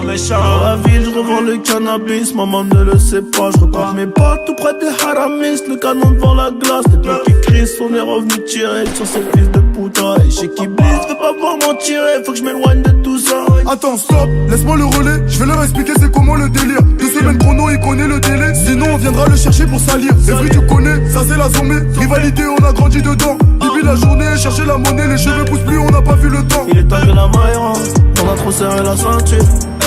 Méchant. Dans la ville, je revends le cannabis, maman ne le sait pas. Je repars mes potes tout près des haramis, le canon devant la glace. Les mecs qui crient, on est revenu tirer sur ces fils de putain. Et chez qui blisse, veut pas voir m'en tirer, faut que je m'éloigne de tout ça. Attends, stop, laisse-moi le relais, je vais leur expliquer c'est comment le délire. 2 semaines chrono, il connaît le délai. Sinon on viendra le chercher pour salir. Les vrais tu connais, ça c'est la zombie. Rivalité, on a grandi dedans. Depuis la journée, chercher la monnaie, les cheveux poussent plus, on n'a pas vu le temps. Il est temps que la maille, on a trop serré la ceinture.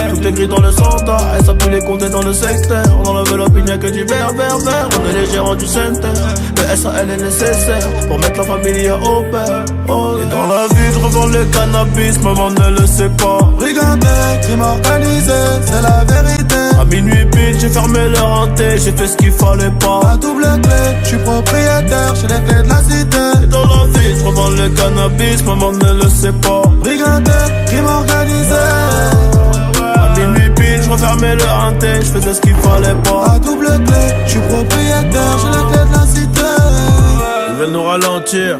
Tout est gris dans le centre, elle s'appuie les compter dans le secteur. On enlève l'opinion que du vert. On est les gérants du center. Le SAL est nécessaire pour mettre la famille au père. Oh, et dans la vie, je revends le cannabis, maman ne le sait pas. Brigandé, crime organisé, c'est la vérité. À minuit pile, j'ai fermé leur hanté, j'ai fait ce qu'il fallait pas. À double clé, je suis propriétaire, j'ai les clés de la cité. Et dans la vie, je revends le cannabis, maman ne le sait pas. Brigandé, crime organisé. Minuit pile, je refermais le hanté, je faisais ce qu'il fallait pas. À double clé, je suis propriétaire, j'ai les clés de la cité. Ils veulent nous ralentir,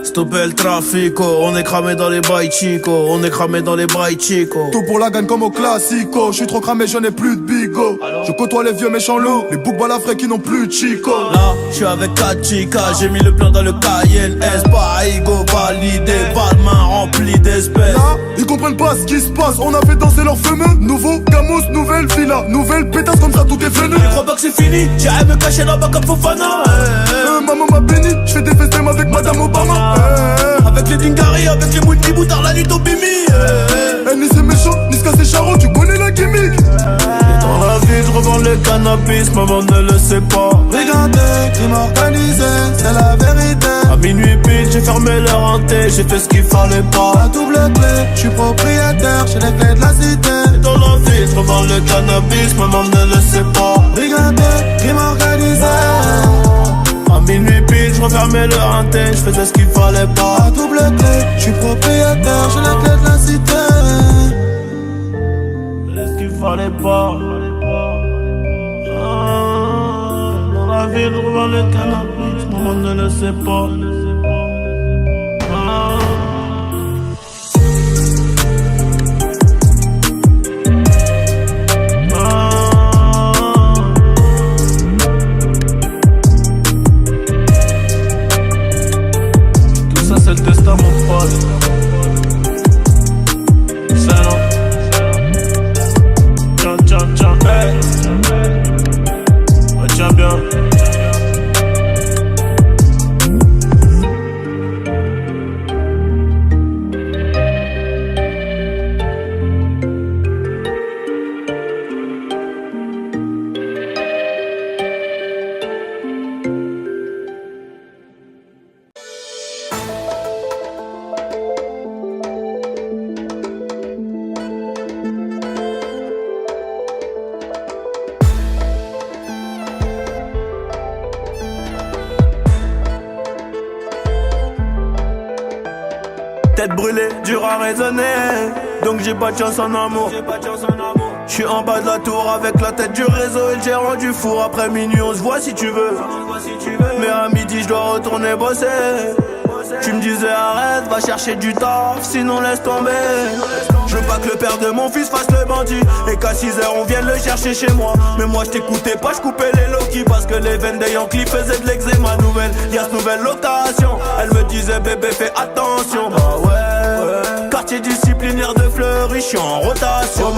stopper le trafic, on est cramé dans les bails chico, on est cramé dans les bails chico. Tout pour la gagne comme au classico. Je suis trop cramé, je n'ai plus de bigot. Je côtoie les vieux méchants loups, les boucs balafrés qui n'ont plus de chico. Là, je suis avec 4 chicas, j'ai mis le plan dans le cahier. S pas ego validé, pas de main remplie d'espèces. Là, ils comprennent pas ce qui se passe, on a fait danser leurs fameux. Nouveau Gamos, nouvelle villa, nouvelle pétasse, comme ça tout est venu. Je crois pas que c'est fini, j'irai me cacher là-bas comme Fofana. Maman m'a béni, je fais des festins avec Madame Obama. Avec les Dingari, avec les multi-boutards, la nuit au bimi. Ni c'est méchant, ni c'est charron, tu connais la gimmick. Et dans la vie, je revends le cannabis, maman ne le sait pas. Brigandé, crime organisé, c'est la vérité. À minuit pile, j'ai fermé leur hanté, j'ai fait ce qu'il fallait pas. À double clé, je suis propriétaire, j'ai les clés de la cité. Et dans la vie, je revends le cannabis, maman ne le sait pas. Brigandé, crime organisé. À minuit pile, je refermais le hanté, je faisais ce qu'il fallait pas. À double clé, je suis propriétaire, j'ai les clés de la cité. Faisais ce qu'il fallait pas. Dans la vie, je revends le cannabis, maman ne le sait pas. C'est le destin mon pote. C'est non. Tiens, hey. Ouais, tiens bien. Tête brûlée, dur à raisonner, donc j'ai pas de chance en amour. J'suis en bas de la tour avec la tête du réseau et le gérant du four. Après minuit on se voit si tu veux, mais à midi je dois retourner bosser. Tu me disais arrête, va chercher du taf, sinon laisse tomber. Je veux pas que le père de mon fils fasse le bandit et qu'à 6h on vienne le chercher chez moi. Mais moi je t'écoutais pas, je coupais les low-key parce que les veines des Yankees faisaient de l'eczéma. Nouvelle, y'a cette nouvelle location. Elle me disait bébé fais attention. Bah ouais, quartier disciplinaire de Fleury, j'suis en rotation.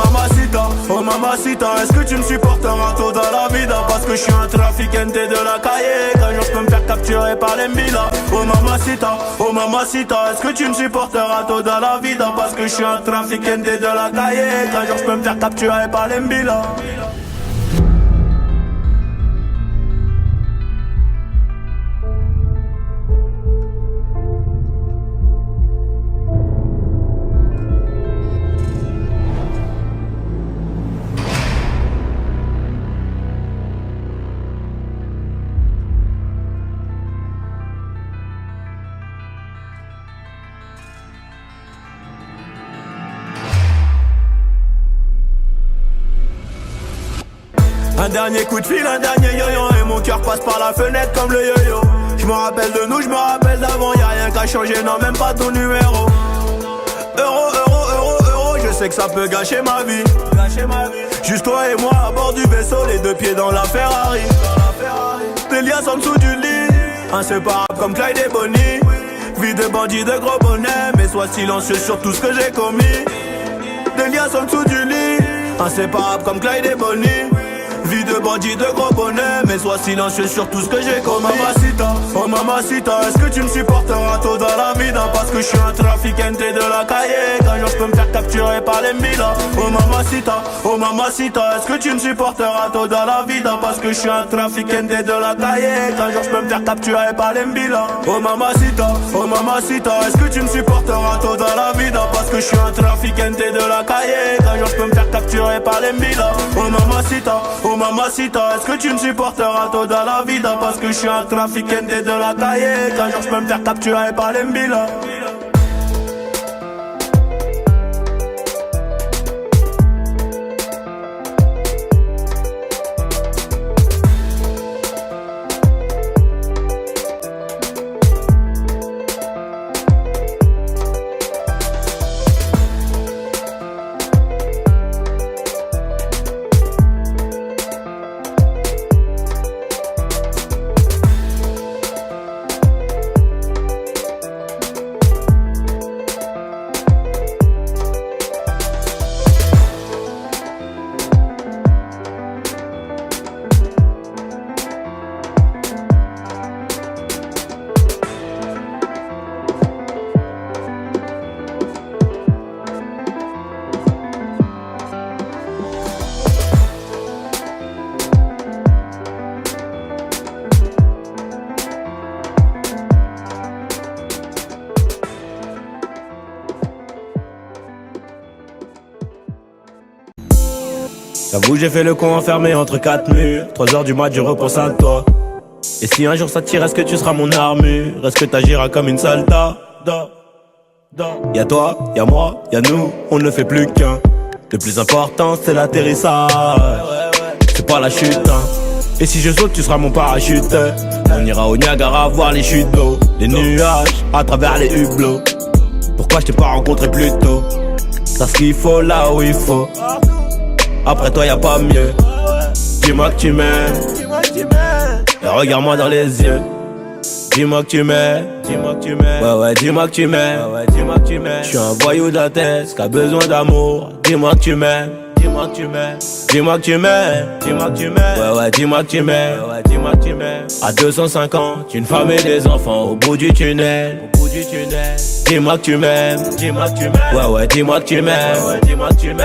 Oh mamacita, est-ce que tu me supporteras tôt dans la vida? Parce que j'suis un trafiquante de la cahier. Qu'un jour j'peux me faire capturer par les mbila. Oh mamacita, est-ce que tu me supporteras tôt dans la vida? Parce que j'suis un trafiquante de la cahier. Qu'un jour j'peux me faire capturer par les mbila. Un dernier coup de fil, un dernier yo-yo, et mon cœur passe par la fenêtre comme le yo-yo. Je me rappelle de nous, je me rappelle d'avant, y'a rien qu'à changer, non même pas ton numéro. Euro, je sais que ça peut gâcher ma vie. Juste toi et moi à bord du vaisseau, les deux pieds dans la Ferrari. Des liasses en dessous du lit, inséparables comme Clyde et Bonnie. Vie de bandit de gros bonnet, mais sois silencieux sur tout ce que j'ai commis. Des liasses en dessous du lit, inséparables comme Clyde et Bonnie. Vie de bandit de gros bonnet, mais sois silencieux sur tout ce que j'ai commis. Oh mamacita, est-ce que tu me supporteras tôt dans la vida? Parce que je suis un trafiquante de la cahier. Qu'un jour je peux me faire capturer par les Mila. Oh mamacita, est-ce que tu me supporteras tôt dans la vida? Parce que je suis un trafiquante de la cahier. Qu'un jour je peux me faire capturer par les Mila. Oh mamacita, est-ce que tu me supporteras tôt dans la vida? Parce que je suis un trafiquante de la cahier. Qu'un jour je peux me faire capturer par les Mila. Oh mamacita, est-ce que tu me supporteras tôt dans la vida? Parce que je suis un trafiquant de la cahier. Qu'un jour je peux me faire capturer par les Mbila. J'avoue j'ai fait le con enfermé entre quatre murs. 3h du mat je repense à toi. Et si un jour ça tire, est-ce que tu seras mon armure? Est-ce que t'agiras comme une soldat? Y'a toi, y'a moi, y'a nous, on ne fait plus qu'un. Le plus important c'est l'atterrissage, c'est pas la chute hein. Et si je saute tu seras mon parachute. On ira au Niagara voir les chutes d'eau, les nuages à travers les hublots. Pourquoi je t'ai pas rencontré plus tôt? T'as ce qu'il faut là où il faut. Après toi y'a pas mieux. Dis-moi que tu m'aimes et regarde-moi dans les yeux. Dis-moi que tu m'aimes. Ouais, dis-moi que tu m'aimes. Je suis un voyou de la tête qui a besoin d'amour. Dis-moi que tu m'aimes. Dis-moi que tu m'aimes. Ouais, dis-moi que tu m'aimes. À 250, une femme et des enfants au bout du tunnel. Dis-moi que tu m'aimes. Ouais, dis-moi que tu m'aimes.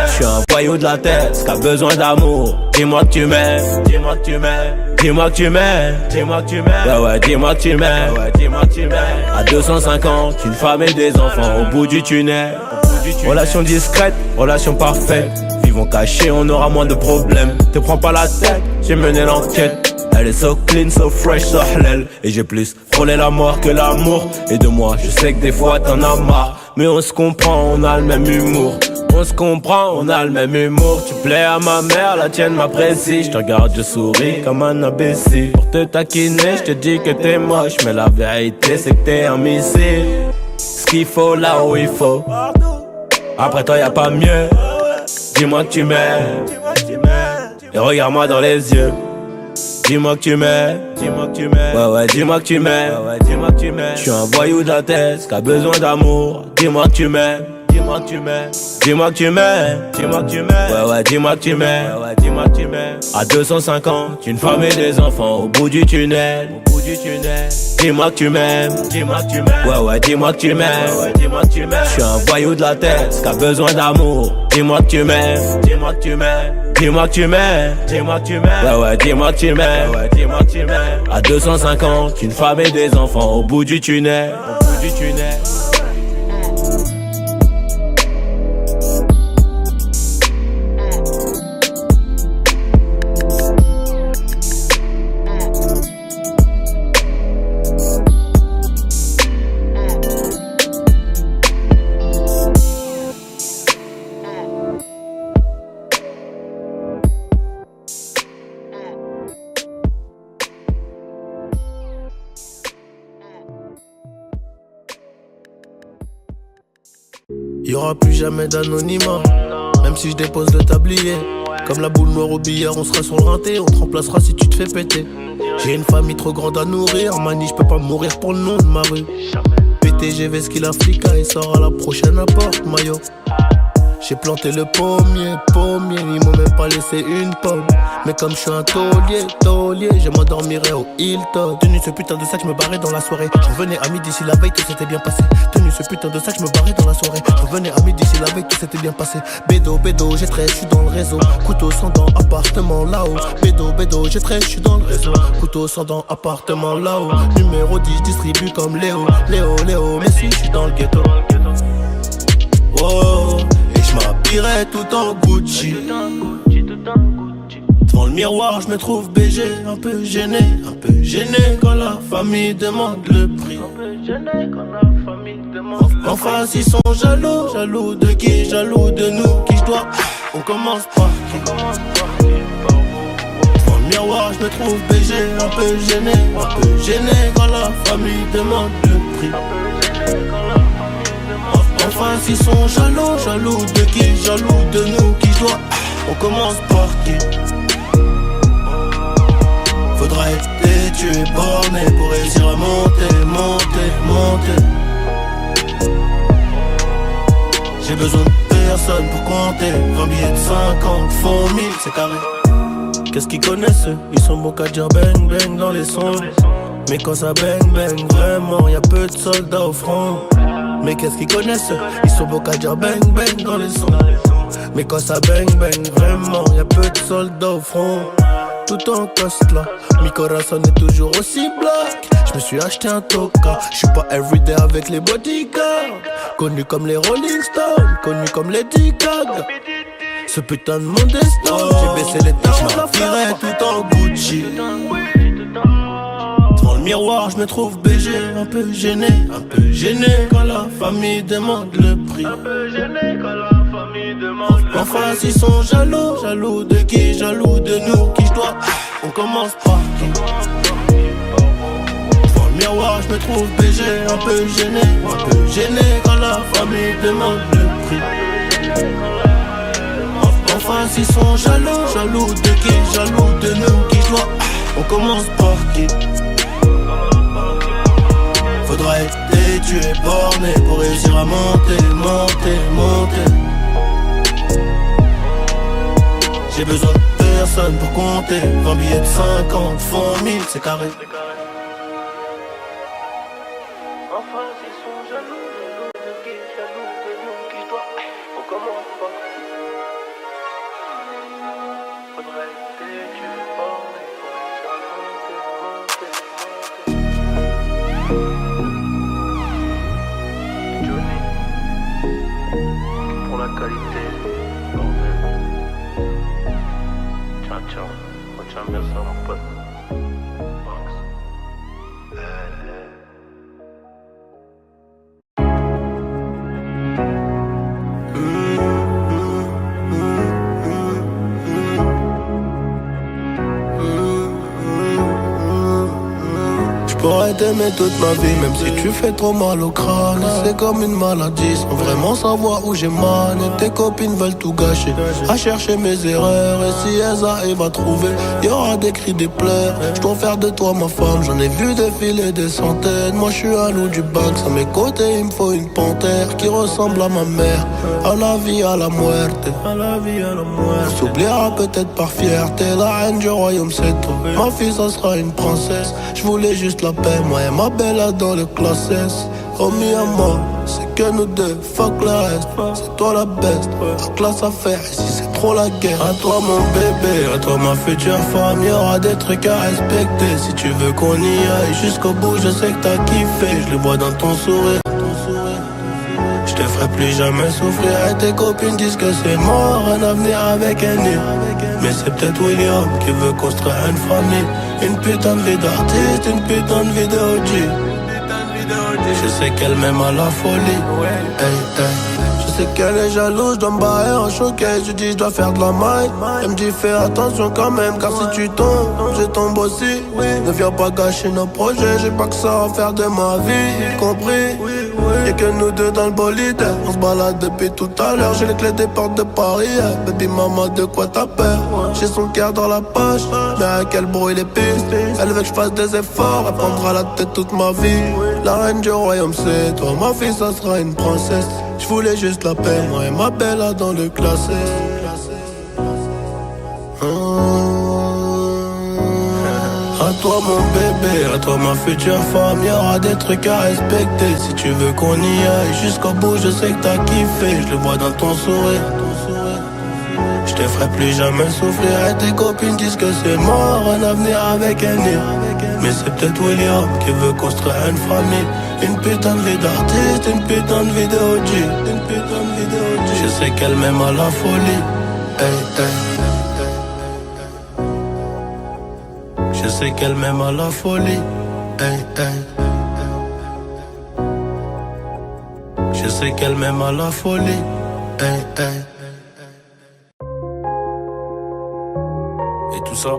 Je suis un voyou de la tête qui a besoin d'amour. Dis-moi que tu m'aimes. Dis-moi que tu m'aimes. Ouais, dis-moi que tu m'aimes. À 250, une femme et des enfants au bout du tunnel. Relation discrète, relation parfaite. Vivons cachés, on aura moins de problèmes. Te prends pas la tête, j'ai mené l'enquête. Elle est so clean, so fresh, so halal. Et j'ai plus frôlé la mort que l'amour. Et de moi, je sais que des fois t'en as marre. Mais on se comprend, on a le même humour. On se comprend, on a le même humour. Tu plais à ma mère, la tienne m'apprécie. Je te regarde, je souris comme un imbécile. Pour te taquiner, je te dis que t'es moche. Mais la vérité, c'est que t'es un missile. Ce qu'il faut là où il faut. Après toi y'a pas mieux. Dis-moi que tu m'aimes et regarde-moi dans les yeux. Dis-moi que tu m'aimes. Ouais, dis-moi que tu m'aimes. Je suis un voyou de la tête qui a besoin d'amour. Dis-moi que tu m'aimes. Dis-moi que tu m'aimes. Ouais, dis-moi que tu m'aimes. À 250, une femme et des enfants au bout du tunnel. Dis-moi que tu m'aimes. Ouais, dis-moi que tu m'aimes. Je suis un voyou de la tête qui a besoin d'amour. Dis-moi que tu m'aimes. Dis-moi que tu m'aimes. Ouais, dis-moi que tu m'aimes. À 250, une femme et des enfants au bout du tunnel. Y'aura plus jamais d'anonymat, même si je dépose le tablier. Comme la boule noire au billard, on sera sur le rinté, on te remplacera si tu te fais péter. J'ai une famille trop grande à nourrir, mani, je peux pas mourir pour le nom de ma rue. PTGV ce qu'il a flica et sort à la prochaine apporte, maillot. J'ai planté le pommier, ils m'ont même pas laissé une pomme. Mais comme je suis un taulier, je m'endormirai au Hilton. Tenu ce putain de sac, je me barrais dans la soirée. Je revenais à midi si la veille tout s'était bien passé. Tenu ce putain de sac, je me barrais dans la soirée. Je revenais à midi si la veille tout s'était bien passé. Bédo, j'ai 13, je suis dans le réseau. Couteau sans dents, appartement là-haut. Bédo, j'ai 13, je suis dans le réseau. Couteau sans dents, appartement là-haut. Numéro 10, distribue comme Léo, mais si je suis dans le ghetto. Oh, et je m'habillerai tout en Gucci. Devant le miroir, je me trouve BG, un peu gêné quand la famille demande le prix. En face, ils sont jaloux de qui? Jaloux de nous, qui je dois. On commence par qui? Devant le miroir, je me trouve BG, un peu gêné quand la famille demande le prix. En face, ils sont jaloux de qui? Jaloux de nous, qui je dois. On commence par qui? Faudra être têtu et borné pour réussir à monter. J'ai besoin de personne pour compter. 20 billets de 50 font 1000, c'est carré. Qu'est-ce qu'ils connaissent eux? Ils sont bons qu'à dire bang bang dans les sons. Mais quand ça bang bang vraiment, y'a peu de soldats au front. Mais qu'est-ce qu'ils connaissent eux? Ils sont bons qu'à dire bang bang dans les sons. Mais quand ça bang bang vraiment, y'a peu de soldats au front. Tout en coste là, mi corazon est toujours aussi black. Je me suis acheté un toka, je suis pas everyday avec les bodyguards. Connu comme les Rolling Stones, connu comme les Gaga. Ce putain de monde est stone, j'ai baissé les taches, je m'habillerai tout en Gucci. Devant le miroir, je me trouve BG, un peu gêné quand la famille demande le prix. En face, ils sont jaloux de qui? Jaloux de nous, qui je dois. On commence par qui? Devant le miroir, je me trouve BG, un peu gêné quand la famille demande le prix. En face, ils sont jaloux de qui? Jaloux de nous, qui je dois. On commence par qui? Faudra être têtu et borné pour réussir à monter. J'ai besoin de personne pour compter. 20 billets de 50 font 1000, c'est carré. Enfin, ils sont jaloux de qui? Jaloux de nous, qui je dois. On commence par qui? Faudrait être têtu et borné pour réussir à monter. Johnny, pour la qualité, bordel. Ciao, facciamo bien ça mon pote. Max. J'pourrais t'aimer toute ma vie, même si tu fais trop mal au crâne. C'est comme une maladie, sans vraiment savoir où j'ai mal. Et tes copines veulent tout gâcher, à chercher mes erreurs. Et si elles arrivent à trouver, y'aura des cris, des pleurs. J'dois faire de toi ma femme, j'en ai vu défiler des centaines. Moi j'suis un loup du bac, à mes côtés il me faut une panthère qui ressemble à ma mère. À la vie, à la muerte. On s'oubliera peut-être par fierté, la reine du royaume c'est toi. Ma fille ça sera une princesse, j'voulais juste la paix, moi et ma bella dans le classe S. Oh mi amor, c'est que nous deux, fuck le reste. C'est toi la best, la classe à faire, ici c'est trop la guerre. À toi mon bébé, à toi ma future femme, y'aura des trucs à respecter. Si tu veux qu'on y aille jusqu'au bout, je sais que t'as kiffé. Je le vois dans ton sourire. Je te ferai plus jamais souffrir. Et tes copines disent que c'est mort, un avenir avec un nid. Mais c'est peut-être William qui veut construire une famille. Une putain de vie d'artiste, une putain de vie de OG. Je sais qu'elle m'aime à la folie. Hey, hey. Je sais qu'elle est jalouse, je dois me barrer en showcase. Je dis je dois faire de la maille. Elle me dit fais attention quand même, car si tu tombes, je tombe aussi. Ne viens pas gâcher nos projets, j'ai pas que ça à faire de ma vie, compris. Y'a que nous deux dans le bolide, on se balade depuis tout à l'heure. J'ai les clés des portes de Paris, baby maman de quoi t'as peur? J'ai son cœur dans la poche, mais à quel bruit les pistes. Elle veut que je fasse des efforts, elle prendra la tête toute ma vie. La reine du royaume c'est toi, ma fille ça sera une princesse. Je voulais juste la paix, moi et ma belle là dans le classé. À toi mon bébé, à toi ma future femme, y'aura des trucs à respecter. Si tu veux qu'on y aille jusqu'au bout, je sais que t'as kiffé, je le vois dans ton sourire. Je te ferai plus jamais souffrir et tes copines disent que c'est mort, un avenir avec un nid. Mais c'est peut-être William qui veut construire une famille. Une putain de vie d'artiste, une putain de vie de OG. Je sais qu'elle m'aime à la folie. Hey, hey. Je sais qu'elle m'aime à la folie. Hey, hey. Je sais qu'elle m'aime à la folie. Hey, hey. Et tout ça,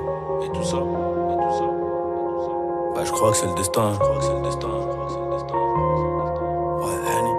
et tout ça, et tout ça. Bah je crois que c'est le destin. Je crois que c'est le destin. Ouais, Henny.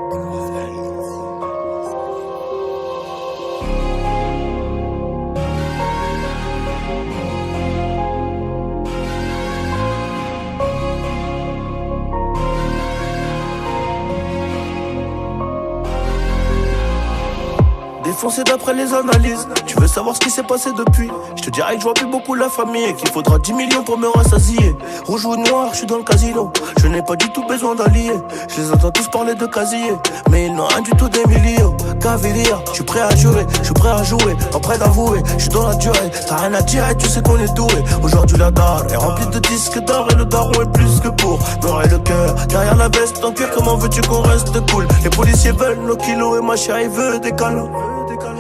Défoncé d'après les analyses. Tu veux savoir ce qui s'est passé depuis? Je te dirais que je vois plus beaucoup la famille et qu'il faudra 10 millions pour me rassasier. Rouge ou noir, je suis dans le casino. Je n'ai pas du tout besoin d'alliés. Je les entends tous parler de casier, mais ils n'ont rien du tout d'Emilio. Cavalier, je suis prêt à jurer, je suis prêt à jouer, pas prêt d'avouer. Je suis dans la durée, t'as rien à dire et tu sais qu'on est doué. Aujourd'hui la dalle est remplie de disques d'or et le daron est plus que pour noircir le cœur. Derrière la veste en cuir, comment veux-tu qu'on reste cool? Les policiers veulent nos kilos et ma chérie veut des câlins.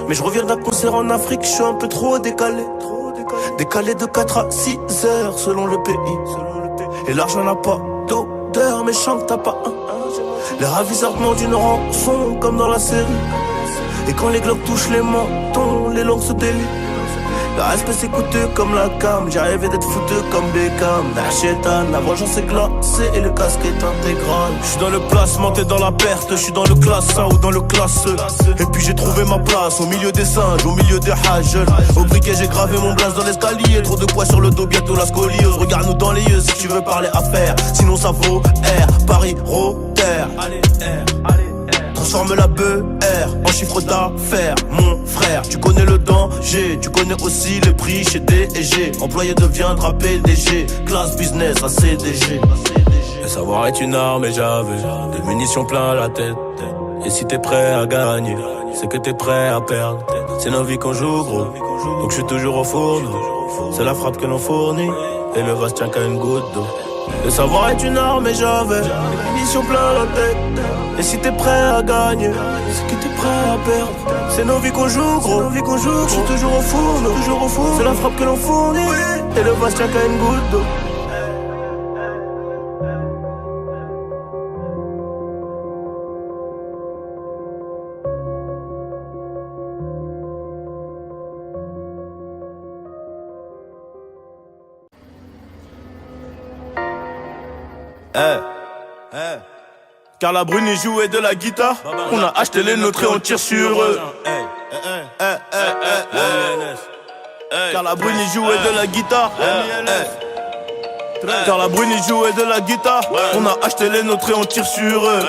Mais je reviens d'un concert en Afrique, je suis un peu trop décalé. Décalé de 4 à 6 heures selon le pays. Et l'argent n'a pas d'odeur, mais je sens que t'as pas un. Les ravisseurs demandent une rançon comme dans la série. Et quand les globes touchent les mentons, les langues se délient. Le respect c'est coûteux comme la cam. J'ai rêvé d'être foutu comme Beckham. Chétan, la vengeance est glacée et le casque est intégral. Je suis dans le placement, t'es dans la perte. Je suis dans le classe 1 ou dans le classe E. Et puis j'ai trouvé ma place au milieu des singes, au milieu des hages. Au briquet j'ai gravé mon blaze dans l'escalier. Trop de poids sur le dos, bientôt la scoliose. Regarde-nous dans les yeux si tu veux parler affaires. Sinon ça vaut R, Paris, Rotter. Allez R, allez. Transforme la BR en chiffre d'affaires, mon frère. Tu connais le danger, tu connais aussi le prix chez D&G. Employé deviendra PDG, classe business à CDG. Le savoir est une arme et j'avais des munitions plein la tête. Et si t'es prêt à gagner, c'est que t'es prêt à perdre. C'est nos vies qu'on joue gros, donc je suis toujours au fourneau. C'est la frappe que l'on fournit, et le vase tient qu'à une goutte d'eau. Le savoir est une arme et j'avais des munitions plein la tête. Et si t'es prêt à gagner, c'est que t'es prêt à perdre. C'est nos vies qu'on joue gros, je suis toujours au four, c'est la frappe que l'on fournit, et le vase tient qu'à une goutte d'eau. Carla Bruni jouait de la guitare. On a acheté les nôtres et on tire sur eux. Carla Bruni jouait de la guitare. Carla Bruni jouait de la guitare. On a acheté les nôtres et on tire sur eux.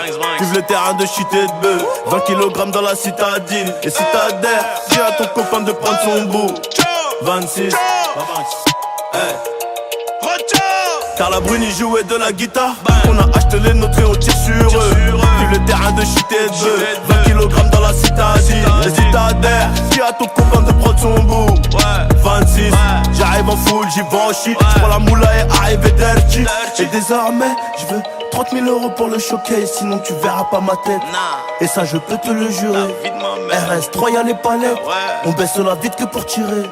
Vive le terrain de shit et de bœuf. 20 kg dans la citadine. Et si t'adhères, dis à ton copain de prendre son bout. 26. Carla Bruni jouait de la guitare. On a acheté les nôtres et on tire sur eux. Vive le terrain de shit et de bœuf. 20 kg dans la citadine. Et si t'adhères, dis à ton copain de prendre son bout. 26, j'arrive en full, j'y vais en shit. J'prends la moula et arrive dirty. Et désormais, je veux 30 000 € pour le showcase. Sinon tu verras pas ma tête. Et ça je peux te le jurer. RS3 y'a les palettes. On baisse la vite que pour tirer.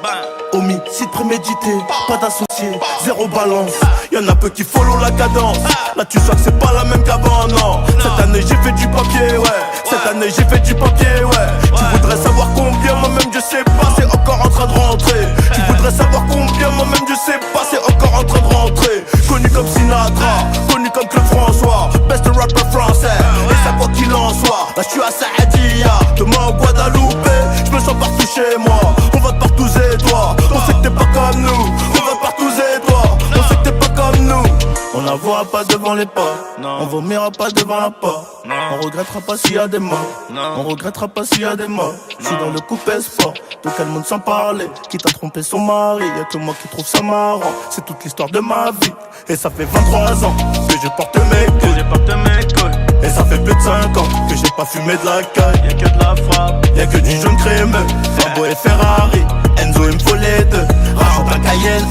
homicide prémédité, pas d'associé, zéro balance. Y'en a peu qui follow la cadence. Là tu sens que c'est pas la même qu'avant, non. Cette année j'ai fait du papier, ouais. Cette année j'ai fait du papier, ouais. Tu voudrais savoir combien, moi-même je sais pas, c'est encore en train de rentrer. Tu voudrais savoir combien, moi-même je sais pas, c'est encore en train de rentrer. Connu comme Sinatra, connu comme Claude François, best rapper français, et ça quoi qu'il en soit. Là je suis à Saadia, demain au Guadeloupe, je me sens partout chez moi. On va de partout et toi, on sait que t'es pas comme nous. On va de partout et toi, on sait que t'es pas comme nous. On n'avouera pas devant les pas, on vomira pas devant la porte. On regrettera pas s'il y a des morts, on regrettera pas s'il y a des morts. Je suis dans le coupé sport, de quel monde sans parler. Qui t'a trompé son mari, y'a que moi qui trouve ça marrant. C'est toute l'histoire de ma vie, et ça fait 23 ans que je porte mes couilles. Et ça fait plus de 5 ans que j'ai pas fumé de la caille. Y'a que de la frappe, y'a que du jaune crémeux. Lambo et Ferrari, Enzo il me faut les deux. Rajoute la Cayenne,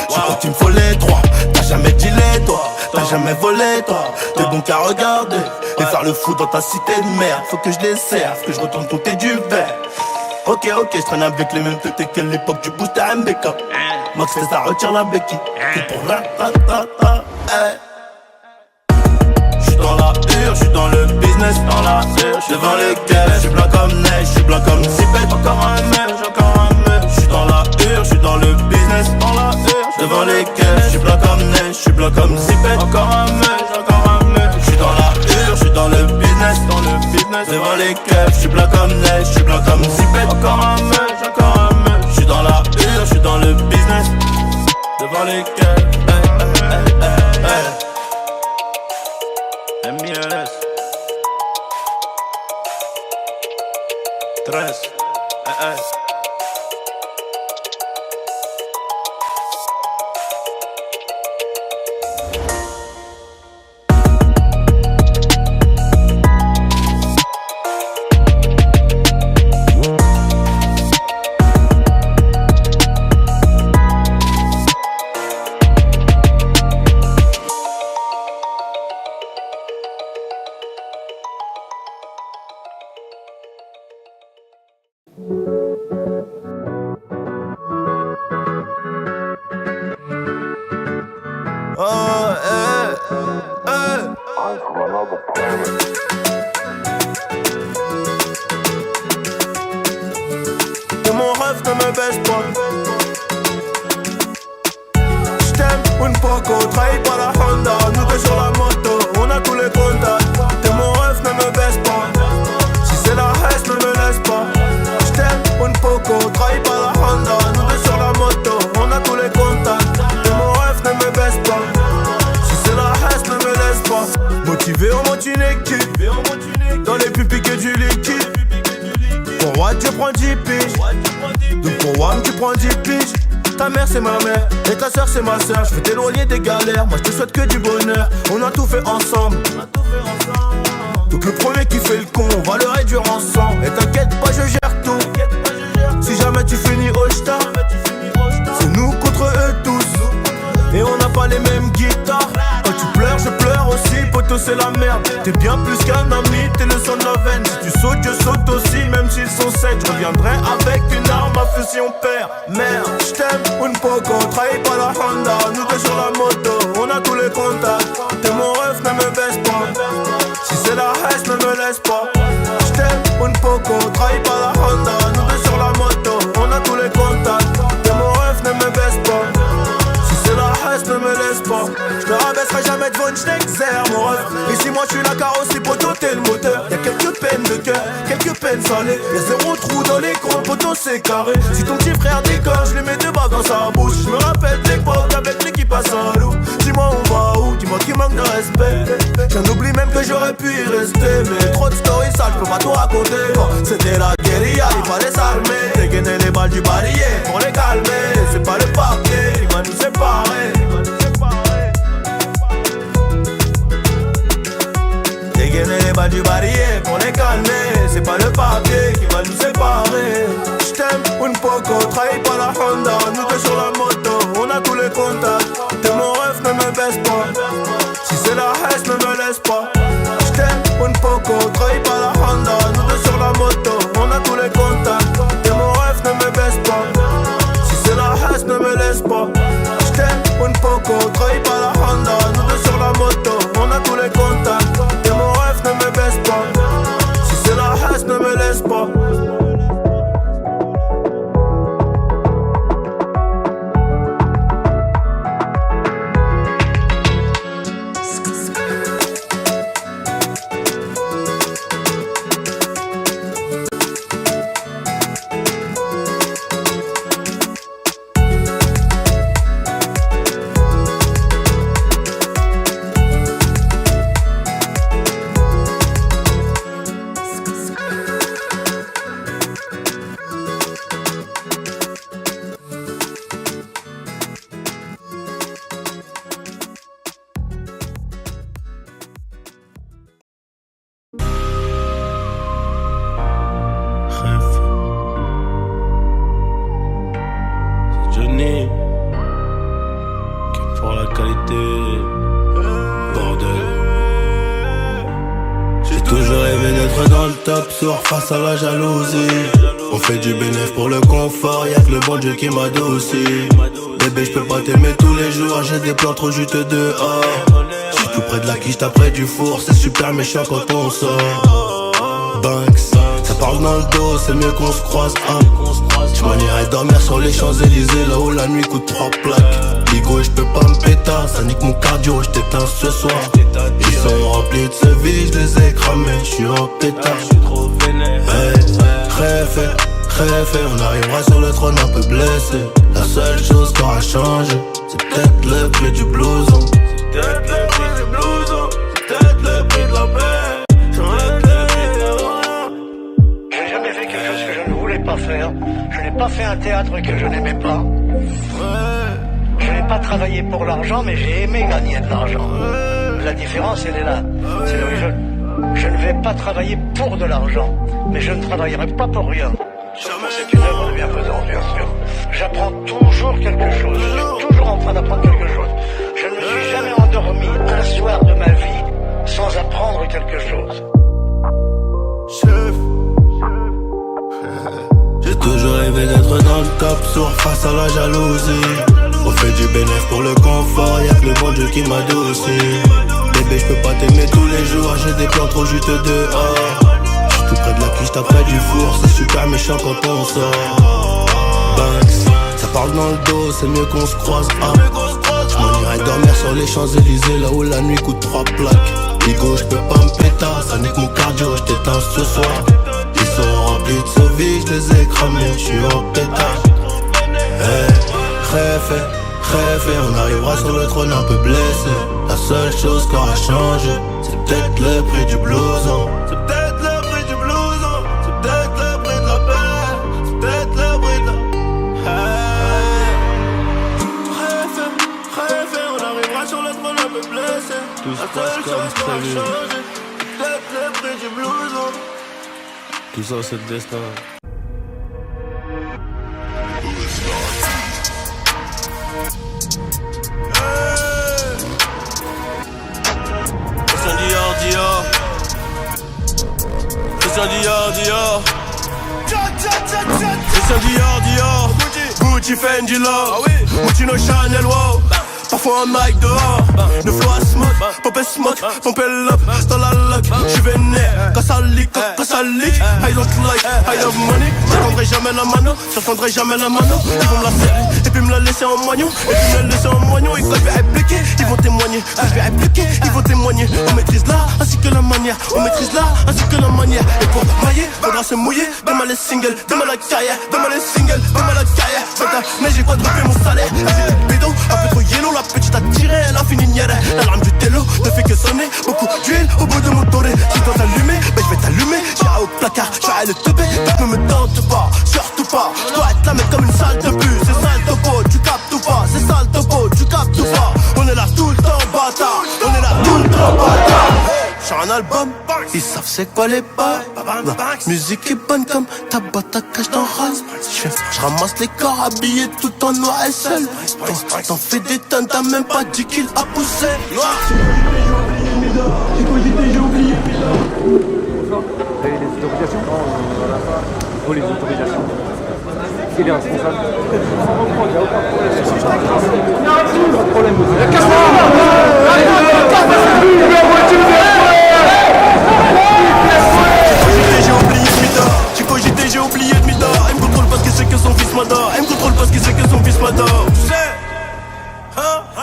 je crois qu'il me faut les trois. T'as jamais dealé toi, t'as jamais volé toi. T'es bon qu'à regarder et faire le fou dans ta cité de merde. Faut que je les serve, que je retourne compter du verre. Ok, je traîne avec les mêmes têtes qu'à l'époque du boost à MBK. Max fait ça, retire la béquille. T'es pour la J'suis dans la hure, j'suis dans le business, dans la hure, devant les caisses, j'suis blanc comme neige, j'suis blanc comme zipette, encore un mec, j'suis dans la hure, j'suis dans le business, dans la hure, devant les caisses, j'suis blanc comme neige, j'suis blanc comme zipette, encore un mec, j'suis dans la hure, j'suis dans le business, devant les caisses, j'suis blanc comme neige, j'suis blanc comme zipette, encore un mec, j'suis dans la hure, j'suis dans le business, devant les caisses, MLS 13 Que mon rêve ne me baisse pas. J't'aime une poco, trahis par la Honda. Nous deux sur la moto, on a tous les contacts. Que mon rêve ne me baisse pas. Si c'est la haine, ne me laisse pas. J't'aime une poco, trahis par la Honda. Nous deux sur la moto, on a tous les contacts. Que mon rêve ne me baisse pas. Si c'est la haine, ne me laisse pas. Motivé, on monte une équipe. Dans les pupilles que du liquide. Pour Watt tu prends 10 piges. Donc pour Wam tu prends 10 piges. Ta mère c'est ma mère et ta soeur c'est ma soeur. Je veux t'éloigner des galères, moi je te souhaite que du bonheur. On a tout fait ensemble. Donc le premier qui fait le con, on va le réduire ensemble. Et t'inquiète pas, je gère tout. Si jamais tu finis au star, c'est nous contre eux tous. Et on n'a pas les mêmes guitares. Quand tu pleures, je pleure aussi. Poto c'est la merde. T'es bien plus qu'un ami, t'es le sang de la veine. Si tu sautes, je saute aussi, même s'ils sont 7. Je reviendrai avec une arme à feu si on perd. Merde, j't'aime, une poco, trahi par la Honda. Nous deux sur la moto, on a tous les contacts. T'es mon rêve, ne me baisse pas. Si c'est la haine, ne me laisse pas. J't'aime, une poco, trahi par la Honda. Nous deux sur la moto, on a tous les contacts. T'es mon rêve, ne me baisse pas. Ne me laisse pas, je me rabaisserai jamais devant une j't'exerce mon rêve. Ici moi je suis la carrosserie, poteau t'es le moteur. Y'a quelques peines de cœur, quelques peines salées. Y'a zéro trou dans l'écran, poteau c'est carré. Si ton petit frère déconne, je lui mets deux balles dans sa bouche. Je me rappelle de l'époque avec l'équipe à Saint-Loup. Dis-moi on va où, dis-moi qui manque de respect. J'en oublie même que j'aurais pu y rester. Mais trop de stories sales, je peux pas tout raconter. Bon, c'était la guérilla, il fallait s'armer. Dégainer les balles du barillet pour les calmer. C'est pas le papier, il va nous séparer. Dégainer les balles du barillet pour les calmer. C'est pas le papier qui va nous séparer. J't'aime, une poco, trahi par la Honda. Nous deux sur la moto, on a tous les contacts. T'es mon rêve, ne me baisse pas. Si c'est la haine, ne me laisse pas. J't'aime, une poco, trahi par la Honda. Nous deux sur la moto, on a tous les contacts. T'es mon rêve, ne me baisse pas. vérité. Bordel. J'ai toujours rêvé d'être dans le top sur face à la jalousie. On fait du bénéf pour le confort, y'a que le bon Dieu qui m'adoucit. Bébé, j'peux pas t'aimer tous les jours, j'ai des plans trop juteux dehors. J'suis tout près de la quiche, t'as du four, c'est super méchant quand on sort. Banks, ça parle dans le dos, c'est mieux qu'on se croise. J'm'en irai dormir sur les Champs-Élysées, là où la nuit coûte 3 plaques. Ligo, j'peux pas me péter, ça nique mon cardio, j't'éteins ce soir. Ils sont remplis de ce vie, j'les ai cramés, j'suis en pétard. Crève, on arrivera sur le trône un peu blessé. La seule chose qui aura changé, c'est peut-être le prix du blouson. C'est peut-être le prix du blouson, c'est peut-être le prix de la paix. J'ai jamais fait quelque chose que je ne voulais pas faire. Je n'ai pas fait un théâtre que je n'aimais pas. Je n'ai pas travaillé pour l'argent, mais j'ai aimé gagner de l'argent. La différence, elle est là. C'est là où je ne vais pas travailler pour de l'argent, mais je ne travaillerai pas pour rien. Sauf que c'est une œuvre de bienfaisance, bien sûr. J'apprends toujours quelque chose. Je suis toujours en train d'apprendre quelque chose. Je ne me suis jamais endormi un soir de ma vie sans apprendre quelque chose. Chef. J'ai toujours rêvé d'être dans le top sur face à la jalousie. On fait du bénéf pour le confort, y'a que le bon Dieu qui m'adoucit. Bébé, j'peux pas t'aimer tous les jours, j'ai des plans trop juteux dehors. Tout près de la quiche, t'as près du four, c'est super méchant quand on sort. Banks, ça parle dans le dos, c'est mieux qu'on se croise. J'm'en irai dormir sur les Champs-Élysées, là où la nuit coûte 3 plaques. Ligo, j'peux pas me péter, ça nique mon cardio, j't'éteins ce soir. Ils sont remplis de ce vie, j'les ai cramés, j'suis en pétard. Crève, on arrivera sur le trône un peu blessé. La seule chose qui aura changé, c'est peut-être le prix du blouson. C'est peut-être le prix du blouson, c'est peut-être le prix de la paix, c'est peut-être le prix de la... Crève, on arrivera sur le trône un peu blessé. Tout se passe comme prévu. C'est peut-être le prix du blouson. Tout ça c'est le destin. Christian Dior, Gucci, Fendi, Love, Gucci, no Chanel, wow. Parfois un mic dehors, le flow à smoke, pop et smoke, pompe l'up, dans la luck, j'suis vénère, quand ça leak, I don't like, I love money, j'attendrai jamais la mano, ils vont me la serrer, et puis me la laisser en moignon, et quand je vais répliquer, ils vont témoigner, on maîtrise l'art, ainsi que la manière, et pour mailler, faudra se mouiller, demain les singles, demain la carrière, mais j'ai quadruplé mon salaire, j'ai des bidons, un peu trop yellow, la petite a tiré, elle a fini nière. L'alarme du télo ne fait que sonner. Beaucoup d'huile au bout de mon toré. Si toi t'allumer, ben je vais t'allumer. J'irai au placard, j'arrête le teubé. Ne me tente pas, surtout pas. Je dois être là mais comme une salle de bus. C'est sale topo, tu captes ou pas. C'est sale topo, tu captes ou pas. On est là tout le temps bâtard. Sur un album, ils savent c'est quoi les bas. La musique est bonne comme ta boîte à cash dans rase. Je ramasse les corps habillés tout en noir et seul. T'en fais des tonnes, t'as même pas 10 kills à pousser. J'ai oublié. Les autorisations? Non, on n'a pas. Il faut les autorisations. Il est responsable. Il n'y a aucun problème. J'ai oublié de Mida. Elle me contrôle parce que c'est que son fils m'adore.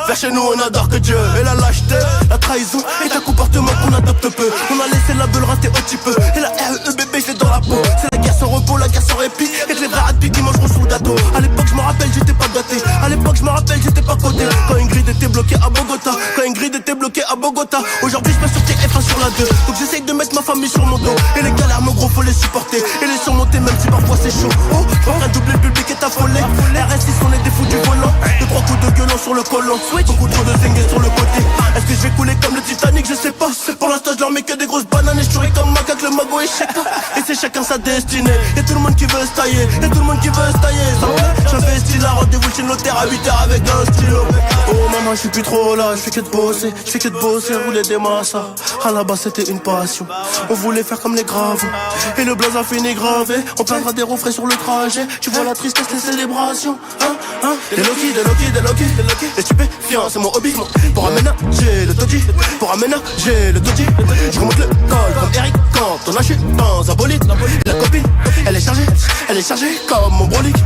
Vers chez nous on adore que Dieu. Et la lâcheté, la trahison et un comportement qu'on adopte peu. On a laissé la beule rater un petit peu. Et la REE bébé je l'ai dans la peau. C'est la guerre sans repos, la guerre sans répit. Et que les vrais rapides qui mangeront sous le gâteau. À l'époque je me rappelle j'étais pas gâté. J'étais pas coté. Quand Ingrid était bloquée à Bogota. Aujourd'hui je me sur TF1 sur la 2. Donc j'essaye de mettre ma famille sur mon dos. Et les galères mon gros faut les supporter. Et les surmonter même si parfois c'est chaud. Oh, je en train de doubler le public est affolé. RS6 on est des fous du volant. 2-3 coups de gueulant sur le collant. Beaucoup trop de zingués sur le côté. Est-ce que je vais couler comme le Titanic? Je sais pas. Pour l'instant je leur mets que des grosses bananes. Et je souris comme macaque le mago et je sais pas. Et c'est chacun sa destinée. Y'a tout le monde qui veut se tailler. J'investis là, rendez-vous chez le notaire à 8h avec un stylo. Oh maman je suis plus trop là, je fais que de bosser, rouler des massas. À la base c'était une passion, on voulait faire comme les graves. Et le blaze a fini gravé, on perdra des refrains sur le trajet. Tu vois la tristesse, les célébrations, Des Loki, les stupéfiants, c'est mon hobby. Pour aménager le toddy, je remonte le col comme Eric quand on a chuté dans un bolide. La copine, elle est chargée comme mon brolic.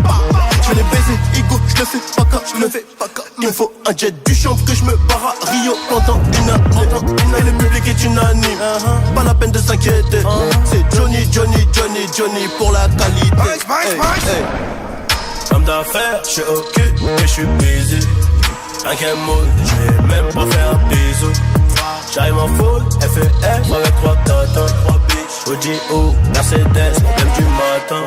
Je vais les baiser, Igo, je le fais pas comme il me faut un jet du champ que je me barre à Rio pendant une heure. Et le public est unanime, pas la peine de s'inquiéter. C'est Johnny pour la qualité. Homme d'affaires, je suis occupé, je suis busy. Un game mode, je vais même pas faire un bisou. J'arrive en full, FF avec 3 tatins, 3 bitches. OGO, Mercedes, problème du matin.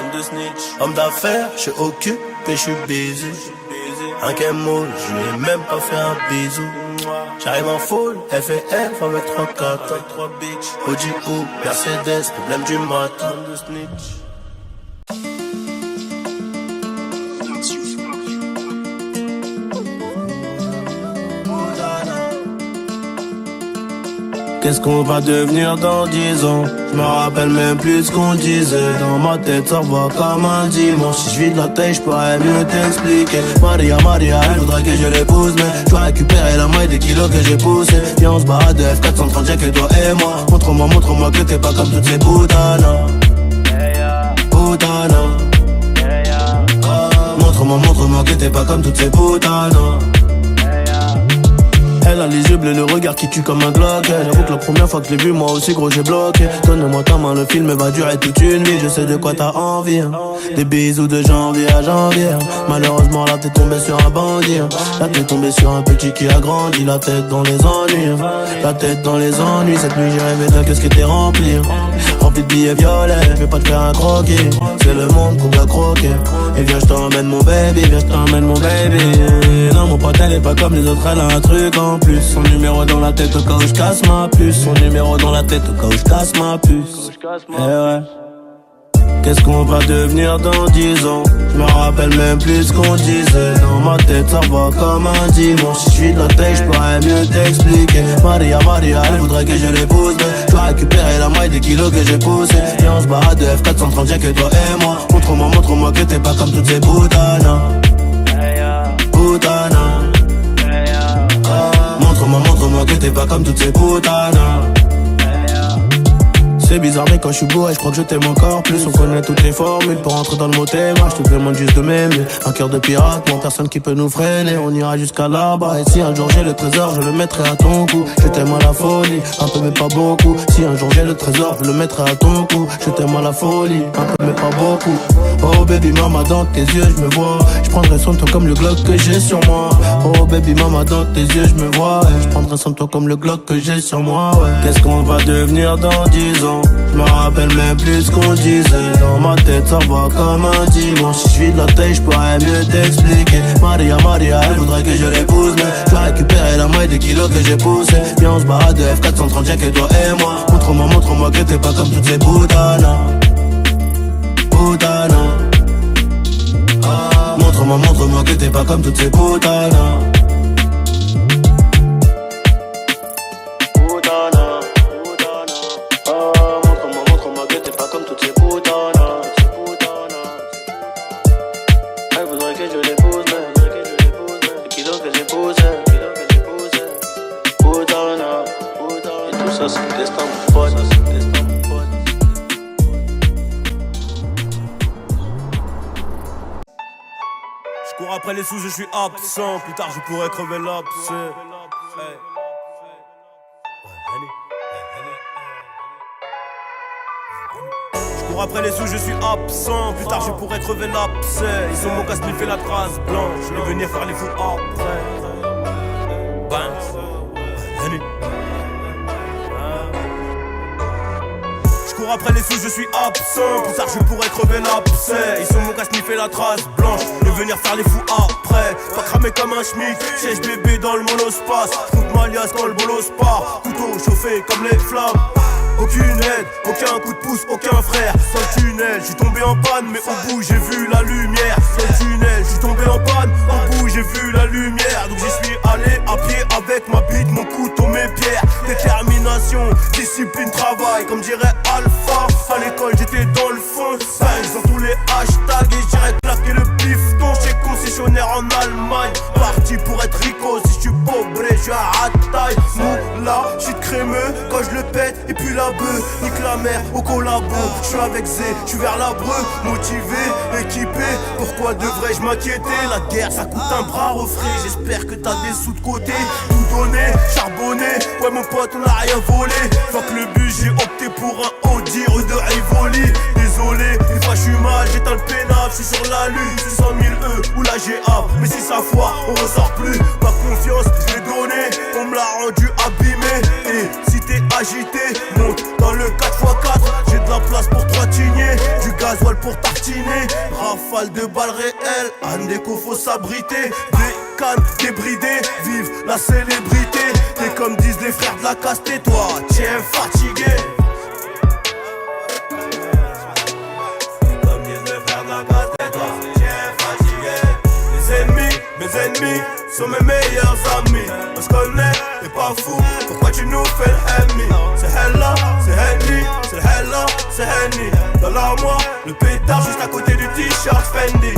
Homme d'affaires, je suis occupé, je suis busy. Un game mode, je vais même pas faire un bisou. J'arrive en full, FF avec 3 tatins, 3 bitches. OGO, Mercedes, problème du matin. Qu'est-ce qu'on va devenir dans 10 ans? Je me rappelle même plus ce qu'on disait. Dans ma tête ça va comme un dimanche. Si je vide la tête je pourrais mieux t'expliquer. Maria, elle voudrait que je l'épouse, mais je dois récupérer la moitié des kilos que j'ai poussé. Viens on se barre de F430, y'a que toi et moi. Montre-moi que t'es pas comme toutes ces putanas. Montre-moi que t'es pas comme toutes ces putanas. Elle a les yeux bleus, le regard qui tue comme un Glock. J'avoue que la première fois que je l'ai vu, moi aussi gros j'ai bloqué. Donne-moi ta main, le film va durer toute une vie. Je sais de quoi t'as envie, Des bisous de janvier à janvier. Malheureusement là t'es tombé sur un bandit. Là t'es tombé sur un petit qui a grandi. La tête dans les ennuis. Cette nuit j'ai rêvé d'un qu'est-ce qui était rempli. Rempli de billets violets, je vais pas te faire un croquis. C'est le monde qu'on doit croquer. Et viens je t'emmène mon baby, Non mon pote elle est pas comme les autres, elle a un truc en plus. Son numéro dans la tête au cas où je casse ma puce. Eh ouais. Qu'est-ce qu'on va devenir dans 10 ans? Je me rappelle même plus ce qu'on disait. Dans ma tête ça va comme un dimanche. Si je suis de la tête je pourrais mieux t'expliquer. Maria, elle voudrait que je l'épouse, mais je dois récupérer la moitié des kilos que j'ai poussé. Et on se barre de F430, y'a que toi et moi. Montre-moi que t'es pas comme toutes ces putanas. Montre-moi que t'es pas comme toutes ces putanas. C'est bizarre mais quand je suis bourré je crois que je t'aime encore plus. On connaît toutes les formules pour rentrer dans le mot thème. Je te demande juste de m'aimer. Un cœur de pirate, moi personne qui peut nous freiner. On ira jusqu'à là-bas. Et si un jour j'ai le trésor je le mettrai à ton cou. Je t'aime à la folie, un peu mais pas beaucoup. Si un jour j'ai le trésor je le mettrai à ton cou. Je t'aime à la folie, un peu mais pas beaucoup. Oh baby mama dans tes yeux je me vois. Je prendrai soin de toi comme le Glock que j'ai sur moi. Oh baby mama dans tes yeux je me vois. Je prendrai soin de toi comme le Glock que j'ai sur moi. Qu'est-ce qu'on va devenir dans 10 ans? Je me rappelle même plus ce qu'on disait. Dans ma tête ça va comme un dimanche. Si je suis de la tête je pourrais mieux t'expliquer. Maria, elle voudrait que je l'épouse, mais je dois récupérer la moitié des kilos que j'ai poussé. Viens on se barre de F430, y'a que toi et moi. Montre-moi que t'es pas comme toutes ces putanas. Montre-moi que t'es pas comme toutes ces putanas. Montre-moi que t'es pas comme toutes ces putanas. Elle voudrait que je l'épouse, mais les kilos que j'ai poussés. Putana. Et tout ça c'est le destin mon pote. Je cours après les sous, je suis absent. Plus tard, je pourrais crever l'abcès. Je cours après les sous, je suis absent. Plus tard, je pourrais crever l'abcès. Ils ont mon casse fait la trace blanche. Je vais venir faire les fous après. Je cours après les sous, je suis absent. Plus tard je pourrais crever l'abcès. Ils sont mon casse fait la trace blanche. De venir faire les fous après. Pas cramer comme un schmick. Siège bébé dans le monospace. J'coute ma liasse quand le bolos part. Couteau chauffé comme les flammes. Aucune aide, aucun coup de pouce, aucun frère. Dans le tunnel, j'suis tombé en panne, mais au bout j'ai vu la lumière. Dans le tunnel, j'suis tombé en panne, au bout j'ai vu la lumière. Donc j'y suis allé à pied. si je suis pauvre, je suis à taille. Moula, je suis crémeux quand je le pète. Et puis la bœuf, nique la mer au collabo. Je suis avec Zé, je suis vers la breu. Motivé, équipé, pourquoi devrais-je m'inquiéter? La guerre ça coûte un bras refrais. J'espère que t'as des sous de côté. Tout donné, charbonné, ouais mon pote on a rien volé. Fuck le bus, j'ai opté pour un Audi rue de Rivoli. Désolé, une fois je suis mal, j'éteins le pénal. Je suis sur la lune, 600 000 E ou la GA. Mais si ça foire, on ressort plus. Ma confiance, je l'ai donnée, on me l'a rendu abîmé. Et si t'es agité, monte dans le 4x4. J'ai de la place pour 3 tignets, du gasoil pour tartiner. Rafale de balles réelles, Andeco faut s'abriter. Des cannes débridées, vive la célébrité. T'es comme disent les frères de la caste, et toi, tiens fatigué. Mes ennemis sont mes meilleurs amis. On se connaît, t'es pas fou, pourquoi tu nous fais le Henny? C'est Hella, c'est Henny, c'est Hella, c'est Henny. Dans l'armoire, le pétard juste à côté du t-shirt Fendi.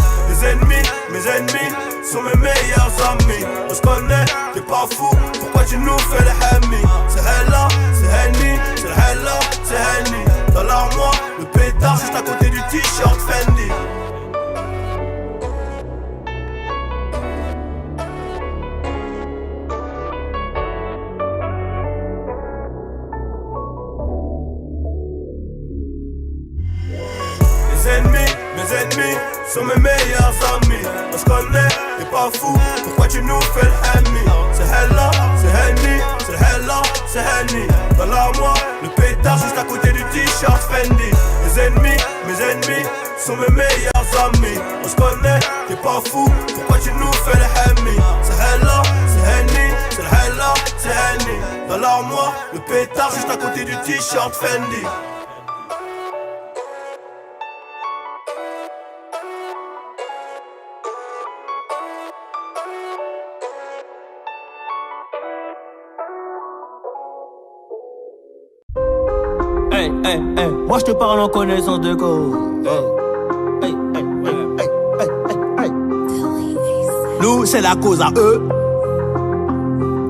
Mes ennemis sont mes meilleurs amis. On se connaît, t'es pas fou, pourquoi tu nous fais le Henny? C'est Hella, c'est Henny, c'est Hella, c'est Henny. Dans l'armoire, le pétard juste à côté du t-shirt Fendi. Mes ennemis sont mes meilleurs amis. On se connaît, t'es pas fou, pourquoi tu nous fais le Henny? C'est Hella, c'est Henny, c'est Hella, c'est Henny. Dans l'armoire, le pétard juste à côté du t-shirt Fendi. Mes ennemis sont mes meilleurs amis. On se connaît, t'es pas fou, pourquoi tu nous fais le Henny? C'est Hella, c'est Henny, c'est Hella, c'est Henny. Dans l'armoire, le pétard juste à côté du t-shirt Fendi. Hey, hey, hey, moi je te parle en connaissance de cause. Hey, hey, hey, hey, hey, hey, hey. Nous c'est la cause à eux.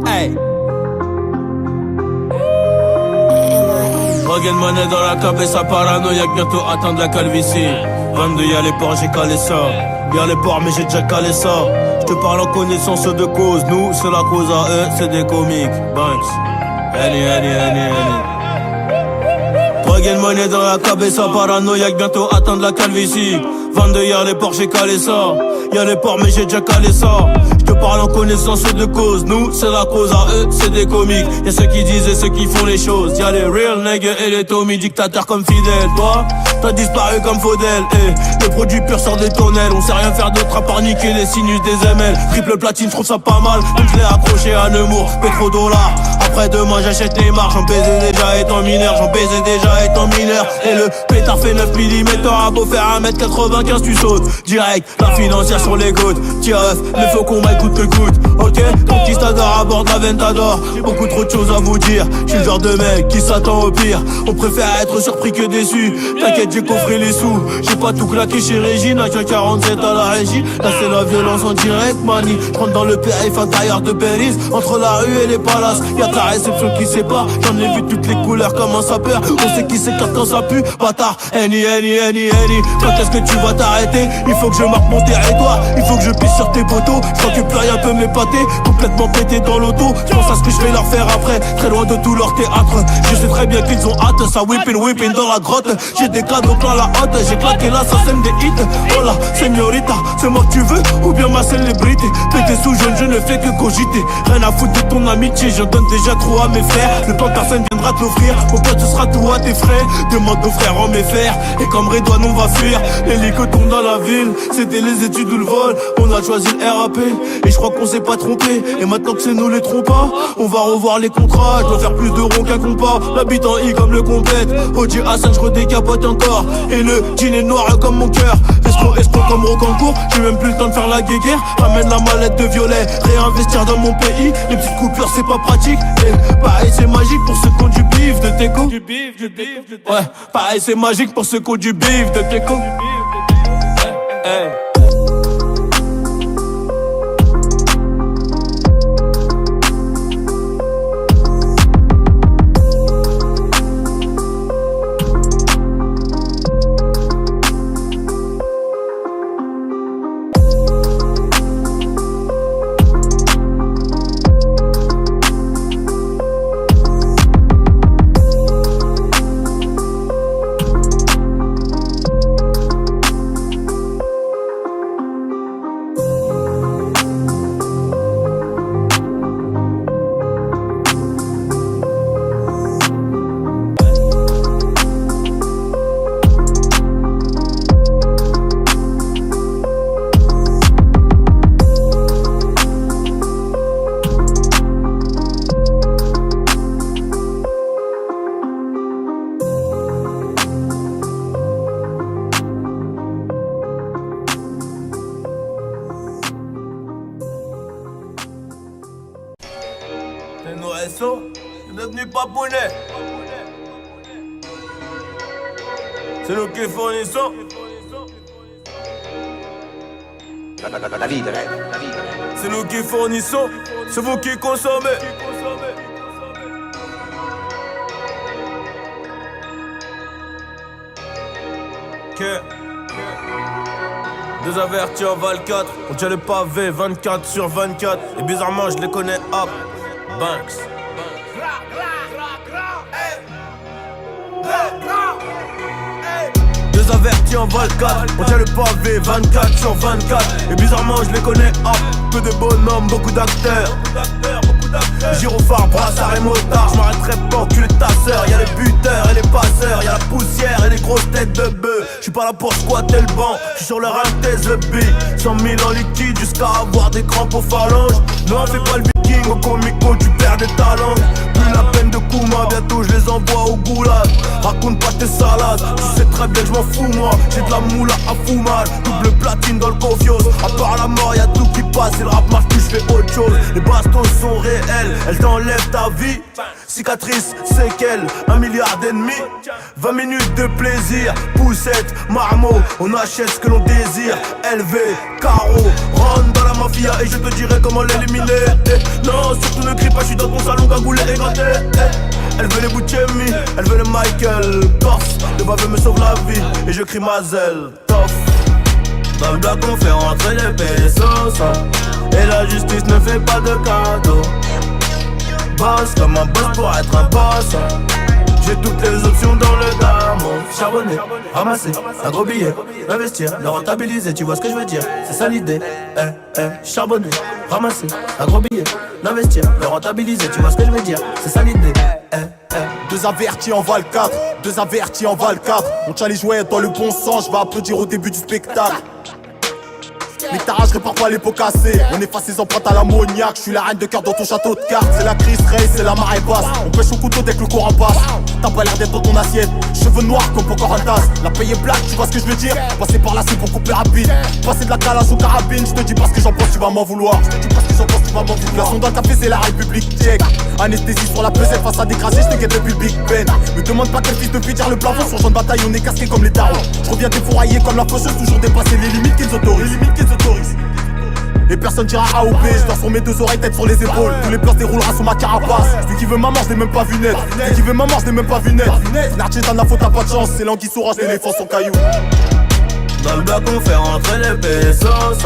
Hey. Regain monnaie dans la cape et ça paranoïaque, bientôt atteindre la calvitie. 22 y'a les ports, j'ai calé ça. Y'a les ports mais j'ai déjà calé ça. Je te parle en connaissance de cause. Nous c'est la cause à eux, c'est des comiques. Banks. Henny. Regain monnaie dans la cabeza, paranoïaque, bientôt atteindre la calvitie. 22 y'a les ports, j'ai calé ça. Y'a les ports mais j'ai déjà calé ça. Je te parle en connaissance de cause. Nous c'est la cause à eux, c'est des comiques. Y'a ceux qui disent et ceux qui font les choses. Y'a les real niggas et les Tommy, dictateurs comme Fidel. Toi, t'as disparu comme Faudel. Le produit pur sort des tonnelles. On sait rien faire d'autre à part niquer les sinus des ML. Triple platine, je trouve ça pas mal. Même je l'ai accroché à Nemours, pétrodollars. Après demain j'achète les marques. J'en baisais déjà étant mineur, Et le pétard fait 9 mm. T'auras beau faire 1m95, tu sautes direct. La financière sur les côtes. Tiens, mais faut qu'on m'écoute que coûte. Ok, conquistador à bord de la Ventador. J'ai beaucoup trop de choses à vous dire. J'suis le genre de mec qui s'attend au pire. On préfère être surpris que déçu. T'inquiète, j'ai coffré les sous. J'ai pas tout claqué chez Régine. À 47 à la régie. Là c'est la violence en direct, mani. J'rentre dans le périph' intérieur de Belize. Entre la rue et les palaces, y'a ta réception qui sépare. J'en ai vu toutes les couleurs comme un sapeur. On sait qui s'écarte quand ça pue. Bâtard, Henny. Quand est-ce que tu vas t'arrêter? Il faut que je marque mon territoire. Il faut que je pisse sur tes poteaux. J'crois que plus rien peut m'épater. Complètement pété dans l'auto. J'pense à ce que je vais leur faire après. Très loin de tout leur théâtre. Je sais très bien qu'ils ont hâte. Ça whipping dans la grotte. J'ai des cadeaux plein la hâte. J'ai claqué là, ça sème des hits. Hola, señorita, c'est moi que tu veux ou bien ma célébrité? Pété sous jeune, je ne fais que cogiter. Rien à foutre de ton amitié, j'en donne déjà trop à mes frères. Le temps personne viendra te l'offrir. Mon pote, ce sera tout à tes frais. Demande aux frères en mes fers. Et comme Redouane, on va fuir. L'hélico tombe dans la ville. C'était les études ou le vol. On a choisi le RAP. Et je crois qu'on s'est pas trompé. Et maintenant que c'est nous les trompas, on va revoir les contrats. Je dois faire plus de ronds qu'un compas. L'habite en I comme le complète. OG Hassan, je redécapote encore. Et le jean est noir comme mon cœur. Escroc comme Rocancourt. J'ai même plus le temps de faire la guéguerre. Ramène la mallette de violet. Réinvestir dans mon pays. Les petites coupures c'est pas pratique. Et pareil c'est magique pour ceux qui ont du bif de Teco. Ouais, pareil c'est magique pour ceux qui ont du bif de Teco. Hey. C'est nos SO, c'est devenu papounet. C'est nous qui fournissons. La vie de rêve, la vie de rêve. C'est nous qui fournissons, c'est vous qui consommez. Que deux avertis en Val 4, on tient le pavé 24 sur 24. Et bizarrement je les connais hop, Banks. Deux avertis en Val 4, on tient le pavé 24 sur 24. Et bizarrement je les connais hop, peu de bonhommes, beaucoup d'acteurs. Gyrophare, brassard et motard, je m'arrêterai pas enculer ta sœur. Y'a les buteurs et les passeurs, y'a la poussière et les grosses têtes de bœuf. J'suis pas là pour squatter le banc, j'suis sur le rank des EB. 100 000 en liquide jusqu'à avoir des crampes aux phalanges. Non, fais pas le viking, au comico tu perds des talents. Plus la peine de Kouma, bientôt je les envoie au goulag. Raconte pas tes salades, tu sais très bien que je m'en fous moi. J'ai de la moula à fumage, double platine dans le confiance. À part la mort y'a tout qui passe, et le rap marche plus, je fais autre chose. Les bastos sont réels, elles t'enlèvent ta vie. Cicatrice, séquelles, 1 milliard d'ennemis. 20 minutes de plaisir, poussette, marmot. On achète ce que l'on désire. LV, carreau, rentre dans la mafia et je te dirai comment l'éliminer. Non, surtout ne crie pas, je suis dans ton salon cagoulé et gratté. Elle veut les Bouchemi, elle veut le Michael Corse, le baveux me sauve la vie et je crie Mazel Toff. Dans le bloc on fait rentrer les pesos, et la justice ne fait pas de cadeaux. Boss comme un boss pour être un boss. J'ai toutes les options dans le gamme. Charbonner, ramasser, un gros billet, investir, le rentabiliser, tu vois ce que je veux dire. C'est ça l'idée. Charbonner, ramasser, un gros billet, l'investir, le rentabiliser, tu vois ce que je veux dire. C'est ça l'idée. Deux avertis en Val 4, deux avertis en Val 4. On tient les jouets dans le bon sens, je vais applaudir au début du spectacle. Les t'arracherais parfois les pots cassés. On efface ses empreintes à l'ammoniaque. Je suis la reine de cœur dans ton château de cartes. C'est la crise race, c'est la marée basse. On pêche au couteau dès que le courant passe. T'as pas l'air d'être dans ton assiette. Cheveux noirs comme Pocahontas. La paye est black, tu vois ce que je veux dire. Passer par là c'est beaucoup plus rapide. Passer de la calage aux carabines. Je te dis pas ce que j'en pense, tu vas m'en vouloir. Je te dis pas ce que j'en pense, tu vas m'en vouloir. La sonde dans le café c'est la République tchèque. Anesthésie sur la pesette face à des crasés. Je te guette depuis le Big Ben. Me demande pas quel fils de pute tire le plafond. Sur champ de bataille on est casqué comme les darons. Je reviens défouraillé comme la faucheuse. Toujours dépasser les limites qu'ils autorisent. Et personne dira A ou B, je dors sur mes deux oreilles, tête sur les épaules. Tous les pleurs déroulera sous ma carapace. Celui qui veut ma mort, je l'ai même pas vu net. Celui qui veut ma mort, je l'ai même pas vu net. Narchez t'as de la faute, t'as pas de chance. C'est l'anguille sous roche, l'éléphant son caillou. Dans le bloc on fait rentrer les pesos,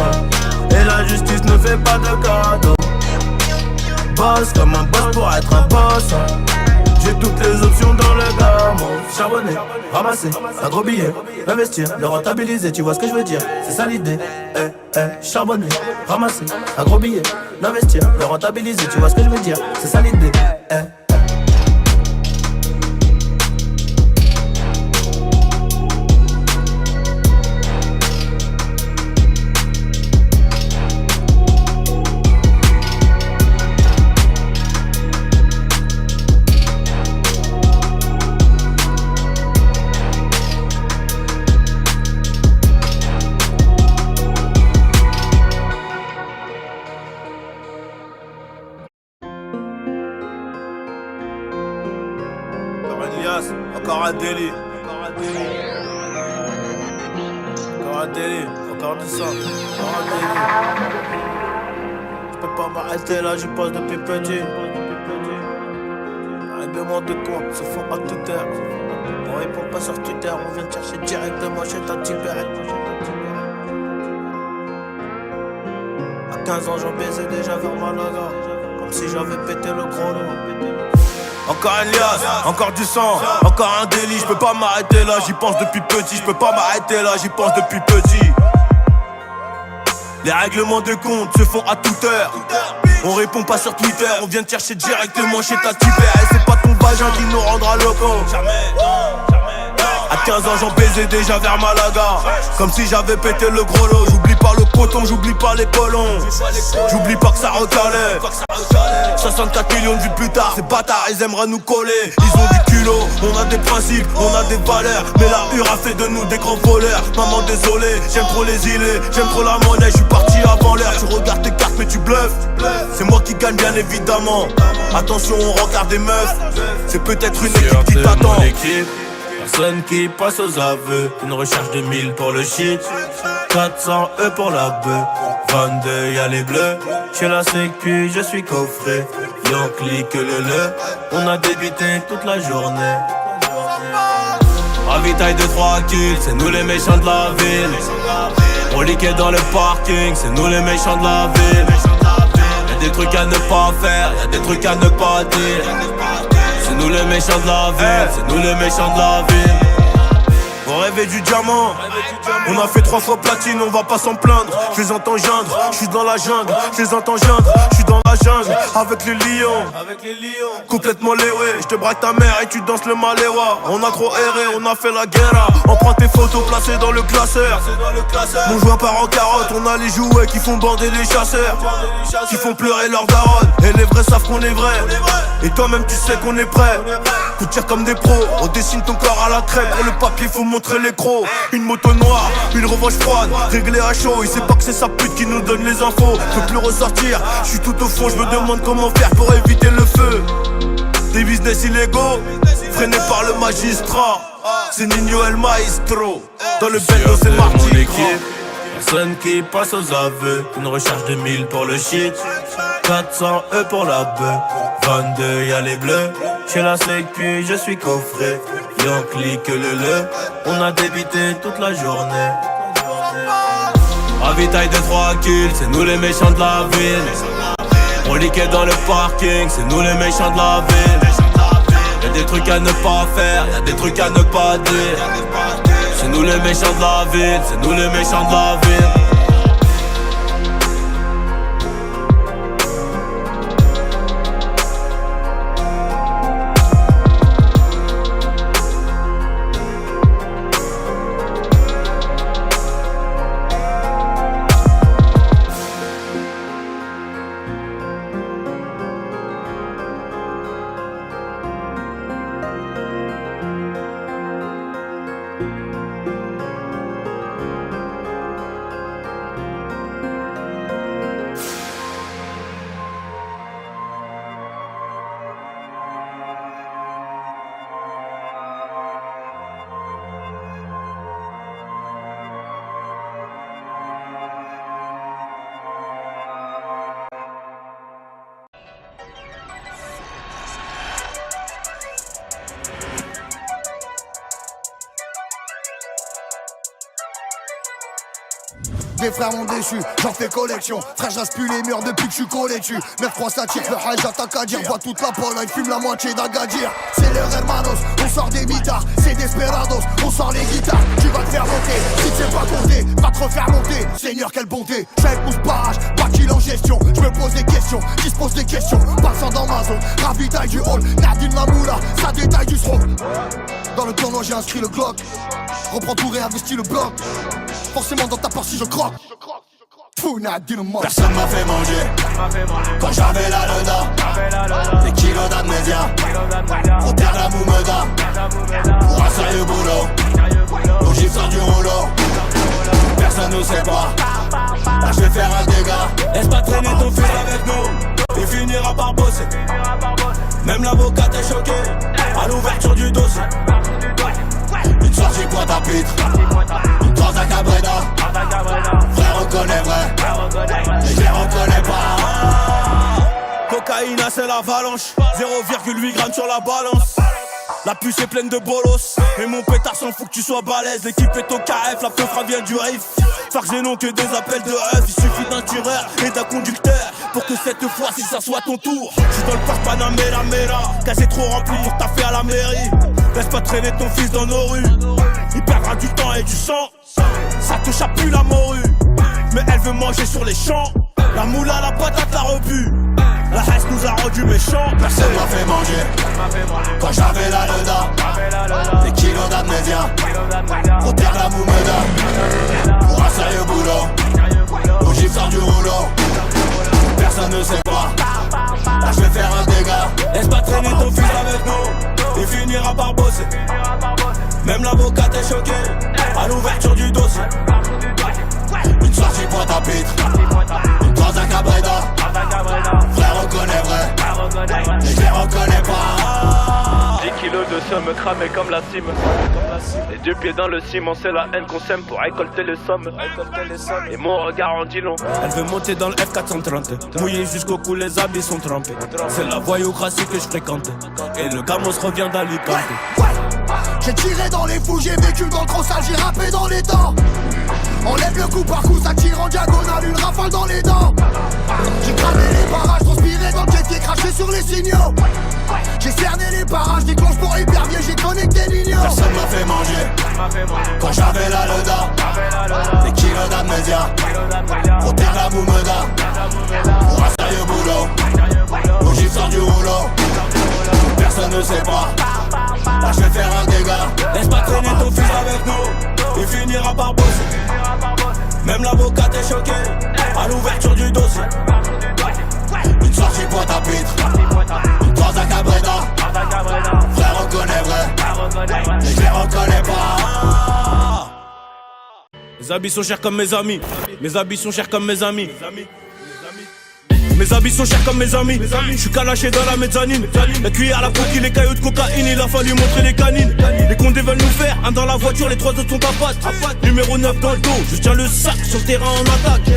et la justice ne fait pas de cadeaux. Boss comme un boss pour être un boss. J'ai toutes les options dans le gamme. Charbonner, ramasser, un gros billet, investir, le rentabiliser, tu vois ce que je veux dire. C'est ça l'idée. Charbonner, ramasser, un gros billet, l'investir, le rentabiliser, tu vois ce que je veux dire. C'est ça l'idée. Encore un délit. Encore un délit. Encore du sang. Encore un délit. Je peux pas m'arrêter là, j'y passe depuis petit. Règlement de compte se font à toute heure. On répond pas sur Twitter, on vient te chercher directement chez ta Tibet. À 15 ans j'en baisais déjà vers Malaga, comme si j'avais pété le gros lot. Encore un liasse, encore du sang, encore un délit. Je peux pas m'arrêter là, j'y pense depuis petit. Je peux pas m'arrêter là, j'y pense depuis petit. Les règlements de compte se font à toute heure. On répond pas sur Twitter, on vient te chercher directement chez ta Tibet. Et c'est pas ton vagin qui nous rendra locaux. À 15 ans j'en baisais déjà vers Malaga, comme si j'avais pété le gros lot. J'oublie pas le coton, j'oublie pas les colons. J'oublie pas que ça recalait. 64 millions de vues plus tard, ces bâtards ils aimeraient nous coller. Ils ont du culot, on a des principes, on a des valeurs. Mais la hure a fait de nous des grands voleurs. Maman désolé, j'aime trop les îlets, j'aime trop la monnaie. Je suis parti avant l'heure, tu regardes tes cartes mais tu bluffes. C'est moi qui gagne bien évidemment. Attention on regarde des meufs. C'est peut-être une équipe qui t'attend. Personne qui passe aux aveux. Une recherche de 1000 pour le shit, 400 E pour la bœuf. 22 y'a les bleus. Chez la sécu je suis coffré. Y'en clique le. On a débité toute la journée. Ravitaille de 3 kills, c'est nous les méchants de la ville. On liquait dans le parking, c'est nous les méchants de la ville. Y'a des trucs à ne pas faire, y'a des trucs à ne pas dire. C'est nous les méchants de la ville, c'est nous les méchants de la ville. On rêvait du diamant, on a fait 3 fois platine, on va pas s'en plaindre. Je les entends geindre, je suis dans la jungle. Je les entends geindre, je suis dans la jungle. Avec les lions, complètement léwé. Je te braque ta mère et tu danses le maléwa. On a trop erré, on a fait la guerre. On prend tes photos placées dans le classeur. Mon joueur part en carotte, on a les jouets qui font bander les chasseurs, qui font pleurer leurs darons. Et les vrais savent qu'on est vrais. Et toi-même tu sais qu'on est prêt. Coup de tir comme des pros, on dessine ton corps à la crêpe. Pour le papier faut montrer les crocs. Une moto noire, une revanche froide, réglée à chaud. Il sait pas que c'est sa pute qui nous donne les infos. Je peux plus ressortir, je suis tout au fond. Je me demande comment faire pour éviter le feu. Des business illégaux, freinés par le magistrat. C'est Nino El Maestro. Dans le Benno c'est Marty. Personne qui passe aux aveux. Une recherche de 1000 pour le shit, 400 E pour la bœuf. 22 y'a les bleus. Chez la sécu je suis coffré. Y'en clique le. On a débité toute la journée. Ravitaille de 3 kills, c'est nous les méchants de la ville. On liquait dans le parking, c'est nous les méchants de la ville. Y'a des trucs à ne pas faire, y'a des trucs à ne pas dire. C'est nous les méchants de la ville, c'est nous les méchants de la ville. Mes frères m'ont déçu, j'en fais collection. Frère, j'asse plus les murs depuis que je suis collé dessus. 9-3 ça tire, le hajj attaque à dire. Bois toute la Pologne, fume la moitié d'Agadir. C'est les hermanos, on sort des mitards. C'est desperados, on sort les guitares. Tu vas te faire monter, si tu sais pas compter, va te refaire monter. Seigneur, quelle bonté, j'avais pousse barrage, pas qu'il en gestion. Je me pose des questions, qui se pose des questions. Passant dans ma zone, ravitaille du hall. Nadine la moula, ça détaille du stroke. Dans le tournoi j'ai inscrit le Glock. Reprends tout, réinvestis le bloc. Forcément dans ta part si je croque. Personne m'a fait manger quand j'avais là dedans. Des kilos d'amnésia, on perd la moumeda. Pour un sérieux boulot, au gif sort du rouleau. Personne nous sépare, là je vais faire un dégât. Laisse pas traîner ton fils avec nous, il finira par bosser. Même l'avocat est choqué à l'ouverture du dossier. Une sortie pointe à pitre, une transe à Cabreda. Vrai reconnaît vrai, et je les reconnais pas. Cocaïne c'est l'avalanche, 0,8 grammes sur la balance. La puce est pleine de bolos, et mon pétard s'en fout que tu sois balèze. L'équipe est au KF, la peufra vient du riff. Fargé non que des appels de œufs. Il suffit d'un tireur et d'un conducteur pour que cette fois-ci ça soit ton tour. J'suis dans le parc Panamera Mera, casé trop rempli pour taffer à la mairie. Laisse pas traîner ton fils dans nos rues, il perdra du temps et du sang. Ça touche à plus la morue, mais elle veut manger sur les champs. La moula, la patate, la rebut. La haine nous a rendu méchants. Personne m'a fait manger quand j'avais là dedans. Des kilos d'amnésia, on perd la moumeda. Pour un sérieux boulot, au gif sort du rouleau. Personne ne sait quoi, là je vais faire un dégât. Laisse pas traîner ton fils avec nous, il finira par bosser. Même l'avocat est choqué à l'ouverture du dossier. Une sortie pointe à pitre, une Dans un cabreda, frère reconnaît vrai, mais je les reconnais pas. 10 kilos de somme cramé comme la cime. Les deux pieds dans le ciment, c'est la haine qu'on sème pour récolter les sommes. Et mon regard en dit long. Elle veut monter dans le F430, mouillé jusqu'au cou, les habits sont trempés. C'est la voyoucratie que je fréquente, et le gamos revient d'Alicante. J'ai tiré dans les fous, j'ai vécu dans le gros sale, j'ai rappé dans les dents. On lève le coup par coup, ça tire en diagonale, une rafale dans les dents. J'ai cramé les barrages, transpiré dans le jet qui est craché sur les signaux. J'ai cerné les barrages, déclenche pour hypervier, j'ai connecté l'igno. Personne m'a fait manger quand j'avais la loda. Des kilos d'amnésia pour taire la boumeda. Pour un sérieux boulot où j'y sors du rouleau. Personne ne sait pas, là je vais faire un dégât. Laisse pas traîner ton fils avec nous, il finira par bosser. Même l'avocat est choqué à l'ouverture du dossier. Une sortie boîte à pitre dans un cabreda. Frère reconnaît vrai, mais je les reconnais pas. Mes habits sont chers comme mes amis, mes habits sont chers comme mes amis. Mes habits sont chers comme mes amis. Je suis calaché dans la mezzanine. La cuillère, la coquille, les cailloux de cocaïne. Il a fallu montrer les canines. Les condés veulent nous faire un dans la voiture, les trois autres sont à pattes. Numéro 9 dans le dos, je tiens le sac sur le terrain en attaque.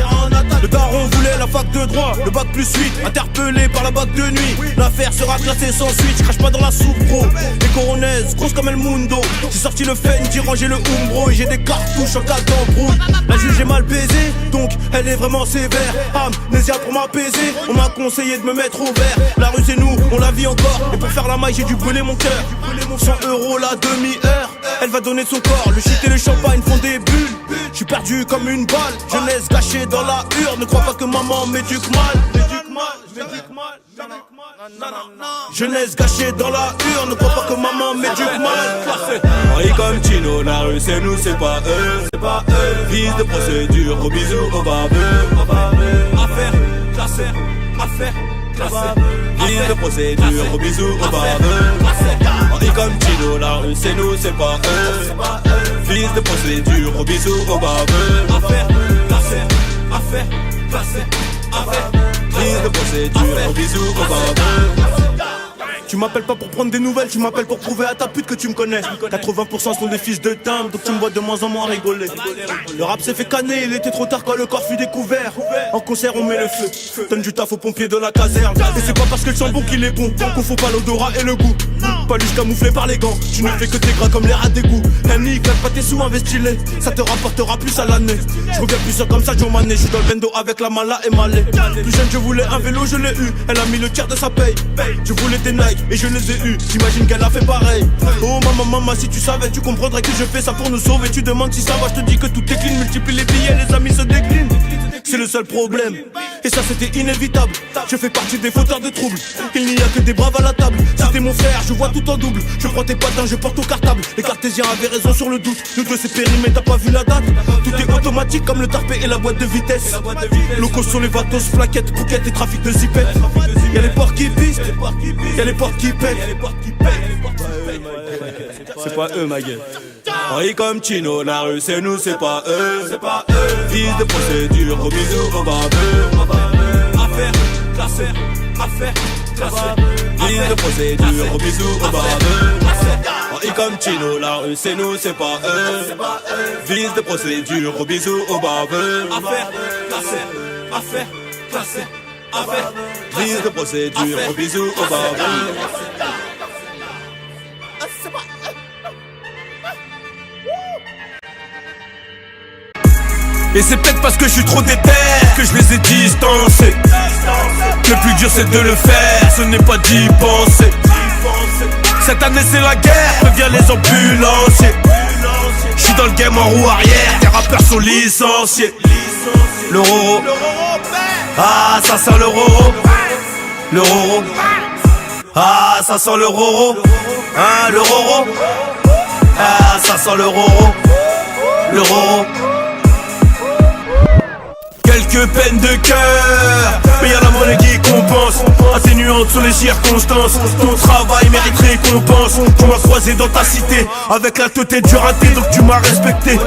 Le daron voulait la fac de droit, le bac plus 8. Interpellé par la bac de nuit, l'affaire sera classée sans suite. Je crache pas dans la soupe bro. Les coronaises, grosses comme El Mundo. J'ai sorti le fen, j'ai rangé le umbro. Et j'ai des cartouches en cas d'embrouille. La juge est mal baisée, donc elle est vraiment sévère. Amnésia pour m'apaiser. On m'a conseillé de me mettre au vert. La rue c'est nous, on la vit encore. Et pour faire la maille j'ai dû brûler mon cœur. 100 € la demi-heure. Elle va donner de son corps, le shit et le champagne font des bulles. J'suis perdu comme une balle. Jeunesse gâchée dans la hurle. Ne crois pas que maman m'éduque mal. Jeunesse gâchée dans la hurle. Ne crois pas que maman m'éduque mal. Henri comme Tino, la rue c'est nous, c'est pas eux. Fils de procédure, gros bisous au barbeux. Affaire, classeur, affaire, classeur. Fils de procédure, gros bisous au barbeux. Henri comme Tino, la rue c'est nous, c'est pas eux. Fils de procédure, gros bisous au barbeux. Affaire, classeur, affaire, classeur, affaire. Fils de procédure, gros bisous au barbeux. Tu m'appelles pas pour prendre des nouvelles, tu m'appelles pour prouver à ta pute que tu me connais. 80% sont des fils de timbre, donc tu me vois de moins en moins rigoler. Le rap s'est fait canner, il était trop tard quand le corps fut découvert. En concert on met le feu, donne du taf aux pompiers de la caserne. Et c'est pas parce que le sent bon qu'il est bon, qu'on faut pas l'odorat et le goût. Pas juste camouflé par les gants, tu ne fais que tes gras comme les rats d'égout. Henny, claque pas tes sous, investis-les, ça te rapportera plus à l'année. Je reviens plus sûr comme ça, Joe Mané, je suis dans le bendo avec la mala et Malé. Plus jeune je voulais un vélo, je l'ai eu, elle a mis le tiers de sa paye. Je voulais des Nike et je les ai eus, j'imagine qu'elle a fait pareil. Oh maman, si tu savais, tu comprendrais que je fais ça pour nous sauver. Tu demandes si ça va, je te dis que tout est clean. Multiplie les billets, les amis se déclinent. C'est le seul problème, et ça c'était inévitable. Je fais partie des fauteurs de troubles, il n'y a que des braves à la table. C'était mon frère, je vois tout en double. Je prends tes patins, je porte au cartable. Les cartésiens avaient raison sur le doute. Nous deux c'est périmé, t'as pas vu la date. Tout est automatique comme le tarpé et la boîte de vitesse. Locaux sur les vatos, plaquettes, bouquettes et trafic de zipettes. Y'a les portes qui pissent, y'a les portes qui pètent. C'est pas eux ma gueule. Henri comme Tino, la rue c'est nous, c'est pas eux. Fils de procédure, gros bisous au barbeux. Affaire, classeur, affaire, classeur. Fils de procédure, gros bisous au barbeux. Henri comme Tino, la rue c'est nous, c'est pas eux. Fils de procédure, gros bisous au barbeux. Affaire, classeur, affaire, classeur, affaire. Fils de procédure, gros bisous au barbeux. Et c'est peut-être parce que je suis trop déter que je les ai distancés. Le plus dur c'est de le faire, ce n'est pas d'y penser. Cette année c'est la guerre, préviens les ambulanciers. Je suis dans le game en roue arrière, les rappeurs sont licenciés. Le roro, ah ça sent le roro. Le roro, ah ça sent le roro. Ah le roro, ah ça sent le roro. Le roro. que peine de cœur. Mais y'a la monnaie qui compense, atténuante sur les circonstances. Ton travail mérite récompense. Tu m'as croisé dans ta cité, avec la tête du raté, donc tu m'as respecté.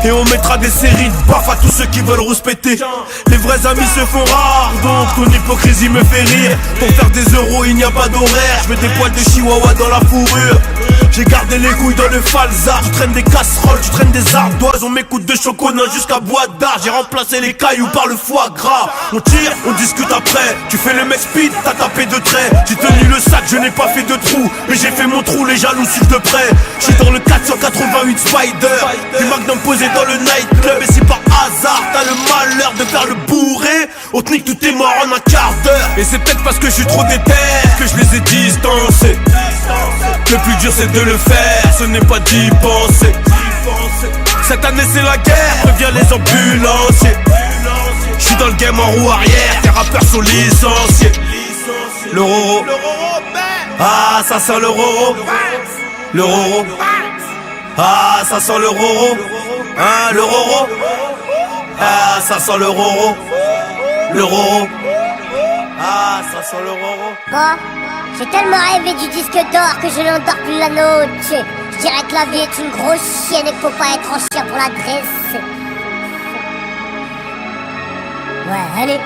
Et on mettra des séries de baffes à tous ceux qui veulent rouspéter. Les vrais amis se font rares, donc ton hypocrisie me fait rire. Pour faire des euros il n'y a pas d'horaire. Je veux des poils de chihuahua dans la fourrure. J'ai gardé les couilles dans le falzar. Tu traînes des casseroles, tu traînes des ardoises. On m'écoute de chocolat jusqu'à bois d'art. J'ai remplacé les cailloux par le foie gras. On tire, on discute après. Tu fais le mec speed, t'as tapé de traits. J'ai tenu le sac, je n'ai pas fait de trou. Mais j'ai fait mon trou, les jaloux suivent de près. J'suis dans le 488 Spider. Du Magnum posé dans le nightclub. Et si par hasard t'as le malheur de faire le bourré, on te nique, tout est mort en un quart d'heure. Et c'est peut-être parce que je suis trop déter que je les ai distancés. Le plus dur c'est de le faire, ce n'est pas d'y penser. Cette année c'est la guerre, préviens les ambulanciers. J'suis dans le game en roue arrière, tes rappeurs sont licenciés. Le roro, ah ça sent le roro. Le roro, ah ça sent le roro. Hein, le roro, ah ça sent le roro. Le roro, ah ça sent le roro. Bon, j'ai tellement rêvé du disque d'or que je n'endors plus la noche. Je dirais que la vie est une grosse chienne et qu'il faut pas être en chien pour la dresser. Ouais, allez.